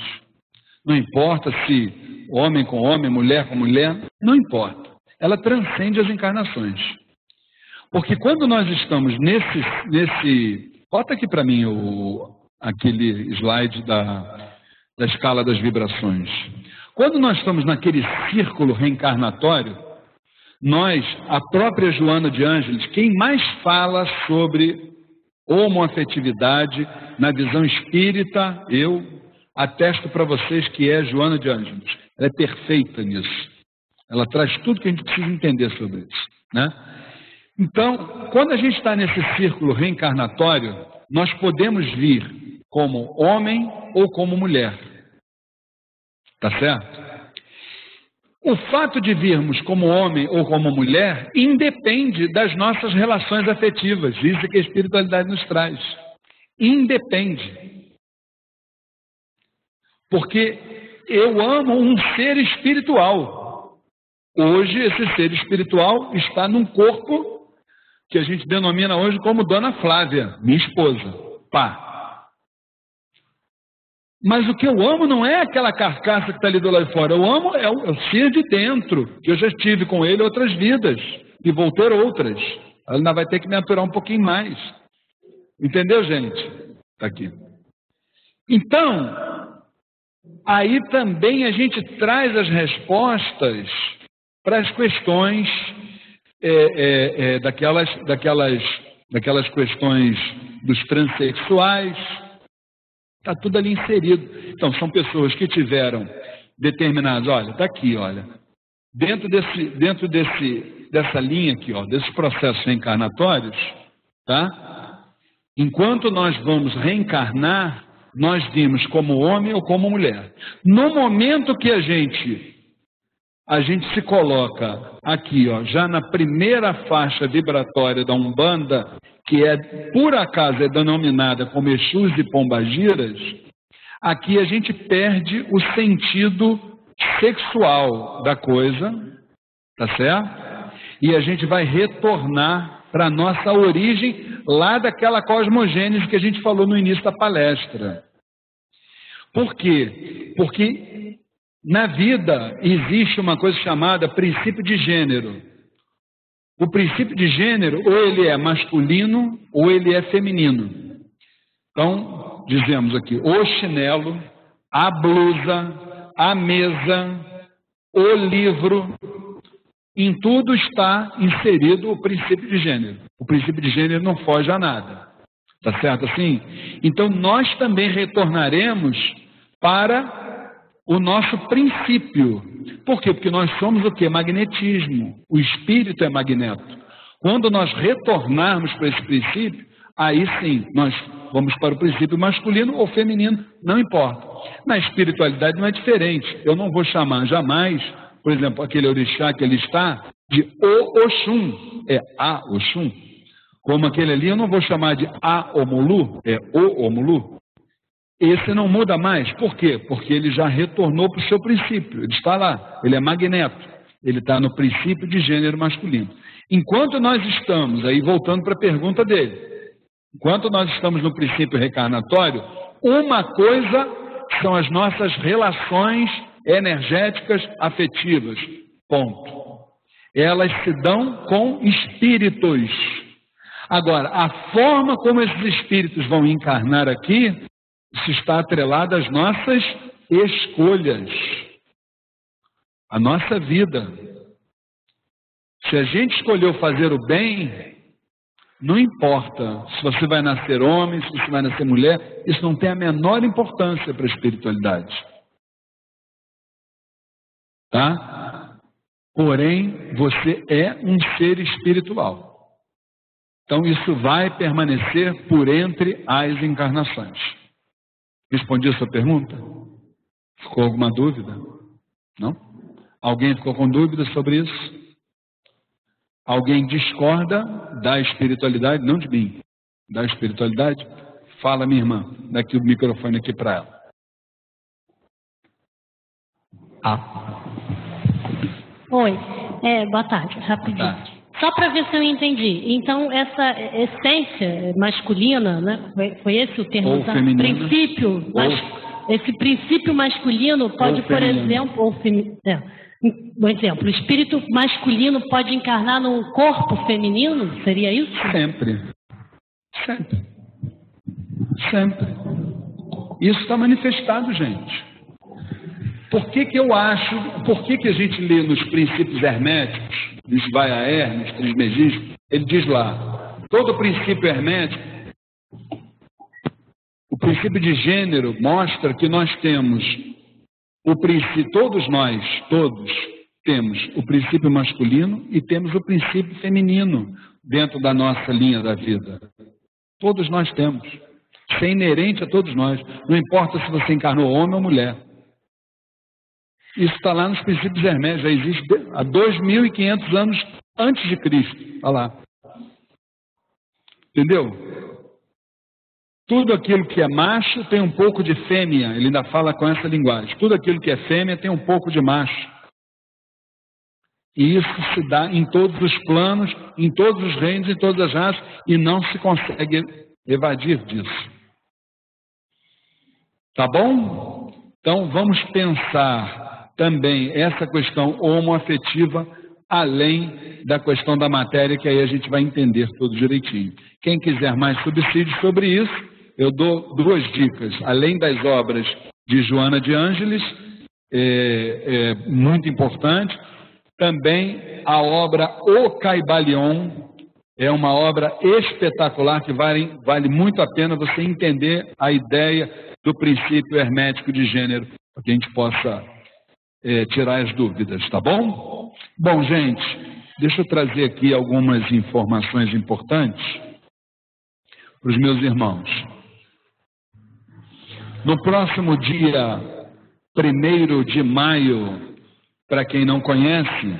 Não importa se homem com homem, mulher com mulher, não importa. Ela transcende as encarnações. Porque quando nós estamos nesse bota aqui para mim aquele slide da escala das vibrações. Quando nós estamos naquele círculo reencarnatório, a própria Joana de Ângeles, quem mais fala sobre Homoafetividade, na visão espírita, eu atesto para vocês que é Joana de Ângeles. Ela é perfeita nisso. Ela traz tudo que a gente precisa entender sobre isso, né? Então, quando a gente está nesse círculo reencarnatório, nós podemos vir como homem ou como mulher. Tá certo? O fato de virmos como homem ou como mulher independe das nossas relações afetivas. Isso é que a espiritualidade nos traz. Independe. Porque eu amo um ser espiritual. Hoje, esse ser espiritual está num corpo que a gente denomina hoje como Dona Flávia, minha esposa. Pá. Mas o que eu amo não é aquela carcaça que está ali do lado de fora. Eu amo é o ser de dentro, que eu já estive com ele outras vidas, e vou ter outras. Ela ainda vai ter que me aturar um pouquinho mais. Entendeu, gente? Está aqui. Então, aí também a gente traz as respostas para as questões daquelas questões dos transexuais. Está tudo ali inserido. Então, são pessoas que tiveram determinados, olha, está aqui, olha, dentro dessa linha aqui, ó, desses processos reencarnatórios, tá? Enquanto nós vamos reencarnar, nós vimos como homem ou como mulher. No momento que a gente se coloca aqui, ó, já na primeira faixa vibratória da Umbanda, que por acaso é denominada como Exus e Pombagiras, aqui a gente perde o sentido sexual da coisa, tá certo? E a gente vai retornar para a nossa origem lá daquela cosmogênese que a gente falou no início da palestra. Por quê? Porque na vida existe uma coisa chamada princípio de gênero. O princípio de gênero, ou ele é masculino, ou ele é feminino. Então, dizemos aqui, o chinelo, a blusa, a mesa, o livro, em tudo está inserido o princípio de gênero. O princípio de gênero não foge a nada. Tá certo assim? Então, nós também retornaremos para o nosso princípio. Por quê? Porque nós somos o quê? Magnetismo. O espírito é magneto. Quando nós retornarmos para esse princípio, aí sim, nós vamos para o princípio masculino ou feminino, não importa. Na espiritualidade não é diferente. Eu não vou chamar jamais, por exemplo, aquele orixá que ele está, de O Oxum, é A Oxum. Como aquele ali, eu não vou chamar de A Omulu, é O Omulu. Esse não muda mais. Por quê? Porque ele já retornou para o seu princípio. Ele está lá. Ele é magneto. Ele está no princípio de gênero masculino. Enquanto nós estamos, aí voltando para a pergunta dele, enquanto nós estamos no princípio reencarnatório, uma coisa são as nossas relações energéticas afetivas. Ponto. Elas se dão com espíritos. Agora, a forma como esses espíritos vão encarnar aqui, isso está atrelado às nossas escolhas, à nossa vida. Se a gente escolheu fazer o bem, não importa se você vai nascer homem, se você vai nascer mulher, isso não tem a menor importância para a espiritualidade. Tá? Porém, você é um ser espiritual. Então, isso vai permanecer por entre as encarnações. Respondi a sua pergunta? Ficou alguma dúvida? Não? Alguém ficou com dúvida sobre isso? Alguém discorda da espiritualidade? Não de mim. Da espiritualidade? Fala, minha irmã. Dá aqui o microfone aqui para ela. Oi. Boa tarde. Rapidinho. Boa tarde. Só para ver se eu entendi. Então, essa essência masculina, né? Foi esse o termo? Ou feminino. Princípio. Esse princípio masculino pode, por exemplo, um exemplo, o espírito masculino pode encarnar num corpo feminino? Seria isso? Sempre. Sempre. Sempre. Isso está manifestado, gente. Por que eu acho, por que a gente lê nos princípios herméticos, nos Vaia Hermes, Trismegismo, ele diz lá, todo princípio hermético princípio de gênero mostra que nós temos o princípio, todos temos o princípio masculino e temos o princípio feminino dentro da nossa linha da vida. Todos nós temos. Isso é inerente a todos nós. Não importa se você encarnou homem ou mulher. Isso está lá nos princípios herméticos, já existe há 2.500 anos antes de Cristo. Está lá. Entendeu? Tudo aquilo que é macho tem um pouco de fêmea. Ele ainda fala com essa linguagem. Tudo aquilo que é fêmea tem um pouco de macho. E isso se dá em todos os planos, em todos os reinos, em todas as raças, e não se consegue evadir disso. Tá bom? Então vamos pensar também essa questão homoafetiva, além da questão da matéria, que aí a gente vai entender tudo direitinho. Quem quiser mais subsídios sobre isso, eu dou 2 dicas. Além das obras de Joana de Ângeles, muito importante, também a obra O Caibalion, é uma obra espetacular que vale muito a pena você entender a ideia do princípio hermético de gênero, para que a gente possa tirar as dúvidas, tá bom? Bom, gente, deixa eu trazer aqui algumas informações importantes para os meus irmãos. No próximo dia 1º de maio, para quem não conhece,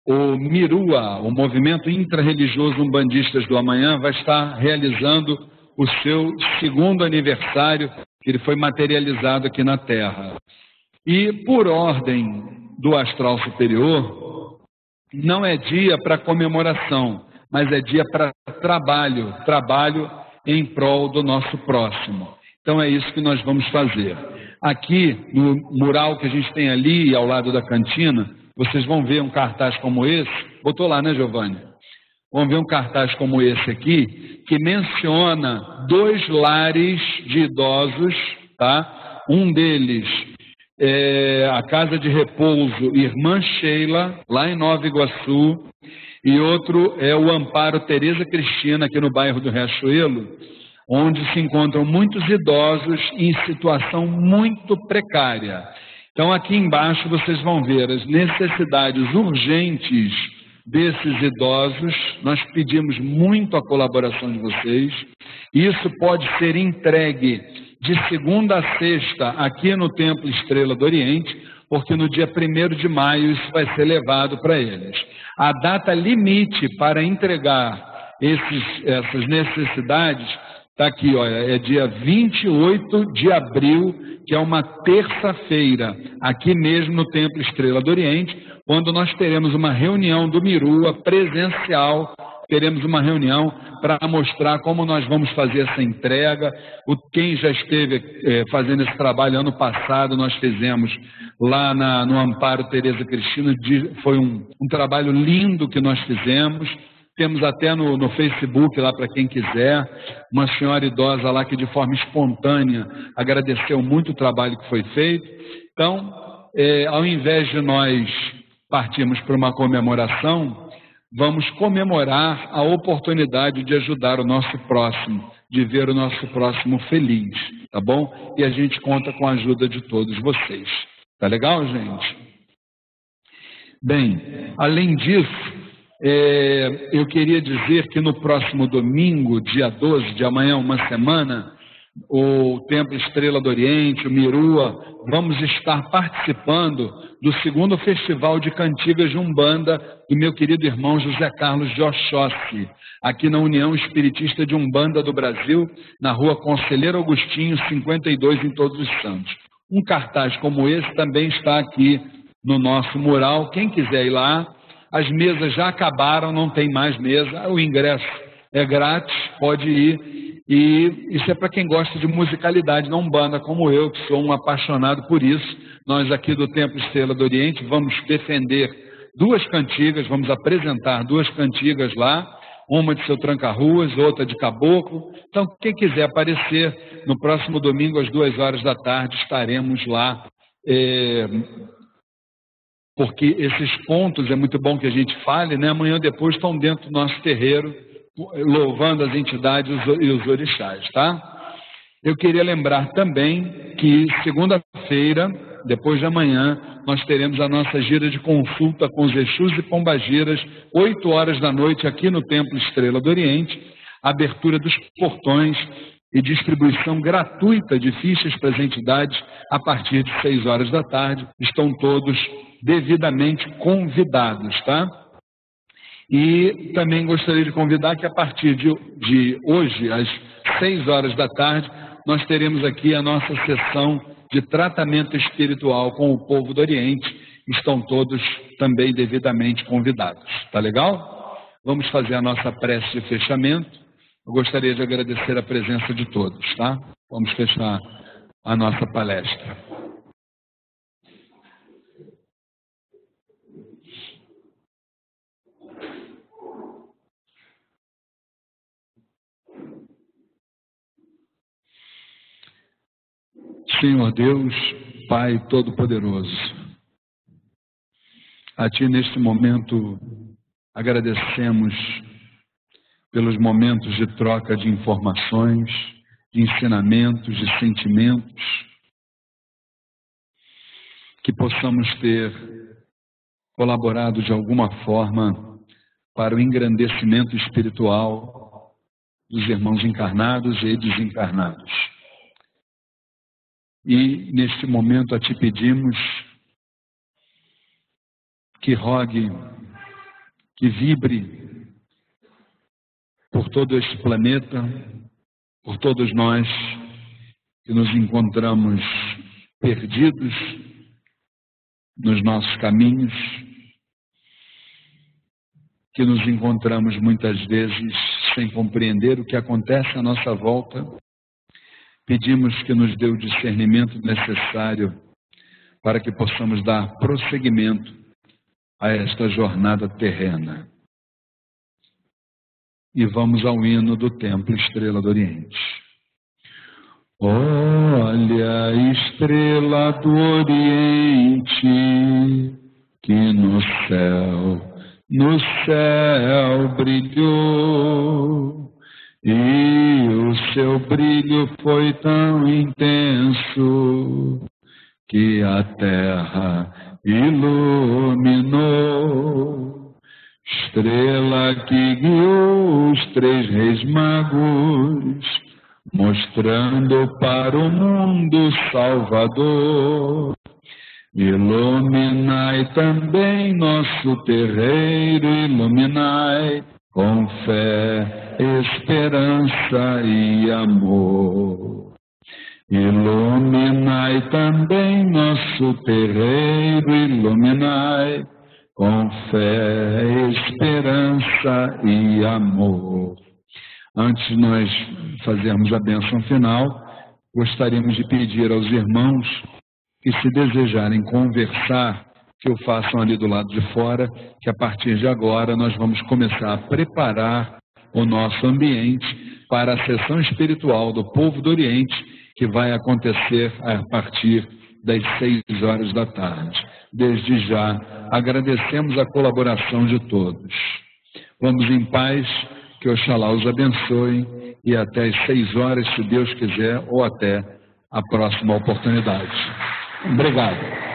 o Mirua, o Movimento Intrarreligioso Umbandistas do Amanhã, vai estar realizando o seu 2º aniversário, que ele foi materializado aqui na Terra. E, por ordem do astral superior, não é dia para comemoração, mas é dia para trabalho em prol do nosso próximo. Então é isso que nós vamos fazer. Aqui, no mural que a gente tem ali, ao lado da cantina, vocês vão ver um cartaz como esse. Botou lá, né, Giovanni? Vão ver um cartaz como esse aqui, que menciona 2 lares de idosos, tá? Um deles é a Casa de Repouso Irmã Sheila, lá em Nova Iguaçu, e outro é o Amparo Tereza Cristina, aqui no bairro do Riachuelo, onde se encontram muitos idosos em situação muito precária. Então, aqui embaixo vocês vão ver as necessidades urgentes desses idosos. Nós pedimos muito a colaboração de vocês. Isso pode ser entregue de segunda a sexta aqui no Templo Estrela do Oriente, porque no dia 1º de maio isso vai ser levado para eles. A data limite para entregar essas necessidades está aqui, olha, é dia 28 de abril, que é uma terça-feira, aqui mesmo no Templo Estrela do Oriente, quando nós teremos uma reunião do Mirua presencial, teremos uma reunião para mostrar como nós vamos fazer essa entrega. Quem já esteve fazendo esse trabalho ano passado, nós fizemos lá no Amparo Tereza Cristina, foi um trabalho lindo que nós fizemos. Temos até no Facebook, lá para quem quiser, uma senhora idosa lá que de forma espontânea agradeceu muito o trabalho que foi feito. Então, ao invés de nós partirmos para uma comemoração, vamos comemorar a oportunidade de ajudar o nosso próximo, de ver o nosso próximo feliz, tá bom? E a gente conta com a ajuda de todos vocês. Tá legal, gente? Bem, além disso, eu queria dizer que no próximo domingo, dia 12 de amanhã, uma semana, o Templo Estrela do Oriente, o Mirua, vamos estar participando do 2º Festival de Cantigas de Umbanda do meu querido irmão José Carlos de Oxóssi, aqui na União Espiritista de Umbanda do Brasil, na rua Conselheiro Agostinho, 52, em Todos os Santos. Um cartaz como esse também está aqui no nosso mural. Quem quiser ir lá, as mesas já acabaram, não tem mais mesa, o ingresso é grátis, pode ir. E isso é para quem gosta de musicalidade na Umbanda, como eu, que sou um apaixonado por isso. Nós aqui do Templo Estrela do Oriente vamos defender 2 cantigas, vamos apresentar 2 cantigas lá, uma de Seu Tranca-Ruas, outra de Caboclo. Então, quem quiser aparecer, no próximo domingo, às 2 horas da tarde, estaremos lá. Porque esses pontos, é muito bom que a gente fale, né? Amanhã ou depois estão dentro do nosso terreiro, louvando as entidades e os orixás, tá? Eu queria lembrar também que segunda-feira, depois de amanhã, nós teremos a nossa gira de consulta com os Exus e Pombagiras, 8 horas da noite, aqui no Templo Estrela do Oriente, abertura dos portões e distribuição gratuita de fichas para as entidades a partir de 6 horas da tarde. Estão todos devidamente convidados, tá? E também gostaria de convidar que a partir de hoje, às 6 horas da tarde, nós teremos aqui a nossa sessão de tratamento espiritual com o povo do Oriente. Estão todos também devidamente convidados. Tá legal? Vamos fazer a nossa prece de fechamento. Eu gostaria de agradecer a presença de todos, tá? Vamos fechar a nossa palestra. Senhor Deus, Pai Todo-Poderoso, a Ti neste momento agradecemos pelos momentos de troca de informações, de ensinamentos, de sentimentos, que possamos ter colaborado de alguma forma para o engrandecimento espiritual dos irmãos encarnados e desencarnados. E neste momento a Ti pedimos que rogue, que vibre por todo este planeta, por todos nós que nos encontramos perdidos nos nossos caminhos, que nos encontramos muitas vezes sem compreender o que acontece à nossa volta. Pedimos que nos dê o discernimento necessário para que possamos dar prosseguimento a esta jornada terrena. E vamos ao hino do Templo Estrela do Oriente. Olha a estrela do Oriente, que no céu brilhou. E o seu brilho foi tão intenso que a terra iluminou. Estrela que guiou os 3 reis magos, mostrando para o mundo Salvador. Iluminai também nosso terreiro, iluminai com fé, esperança e amor. Iluminai também nosso terreiro, iluminai com fé, esperança e amor. Antes de nós fazermos a bênção final, gostaríamos de pedir aos irmãos que, se desejarem conversar, que o façam ali do lado de fora, que a partir de agora nós vamos começar a preparar o nosso ambiente para a sessão espiritual do povo do Oriente, que vai acontecer a partir das 6 horas da tarde. Desde já, agradecemos a colaboração de todos. Vamos em paz, que Oxalá os abençoe, e até as 6 horas, se Deus quiser, ou até a próxima oportunidade. Obrigado.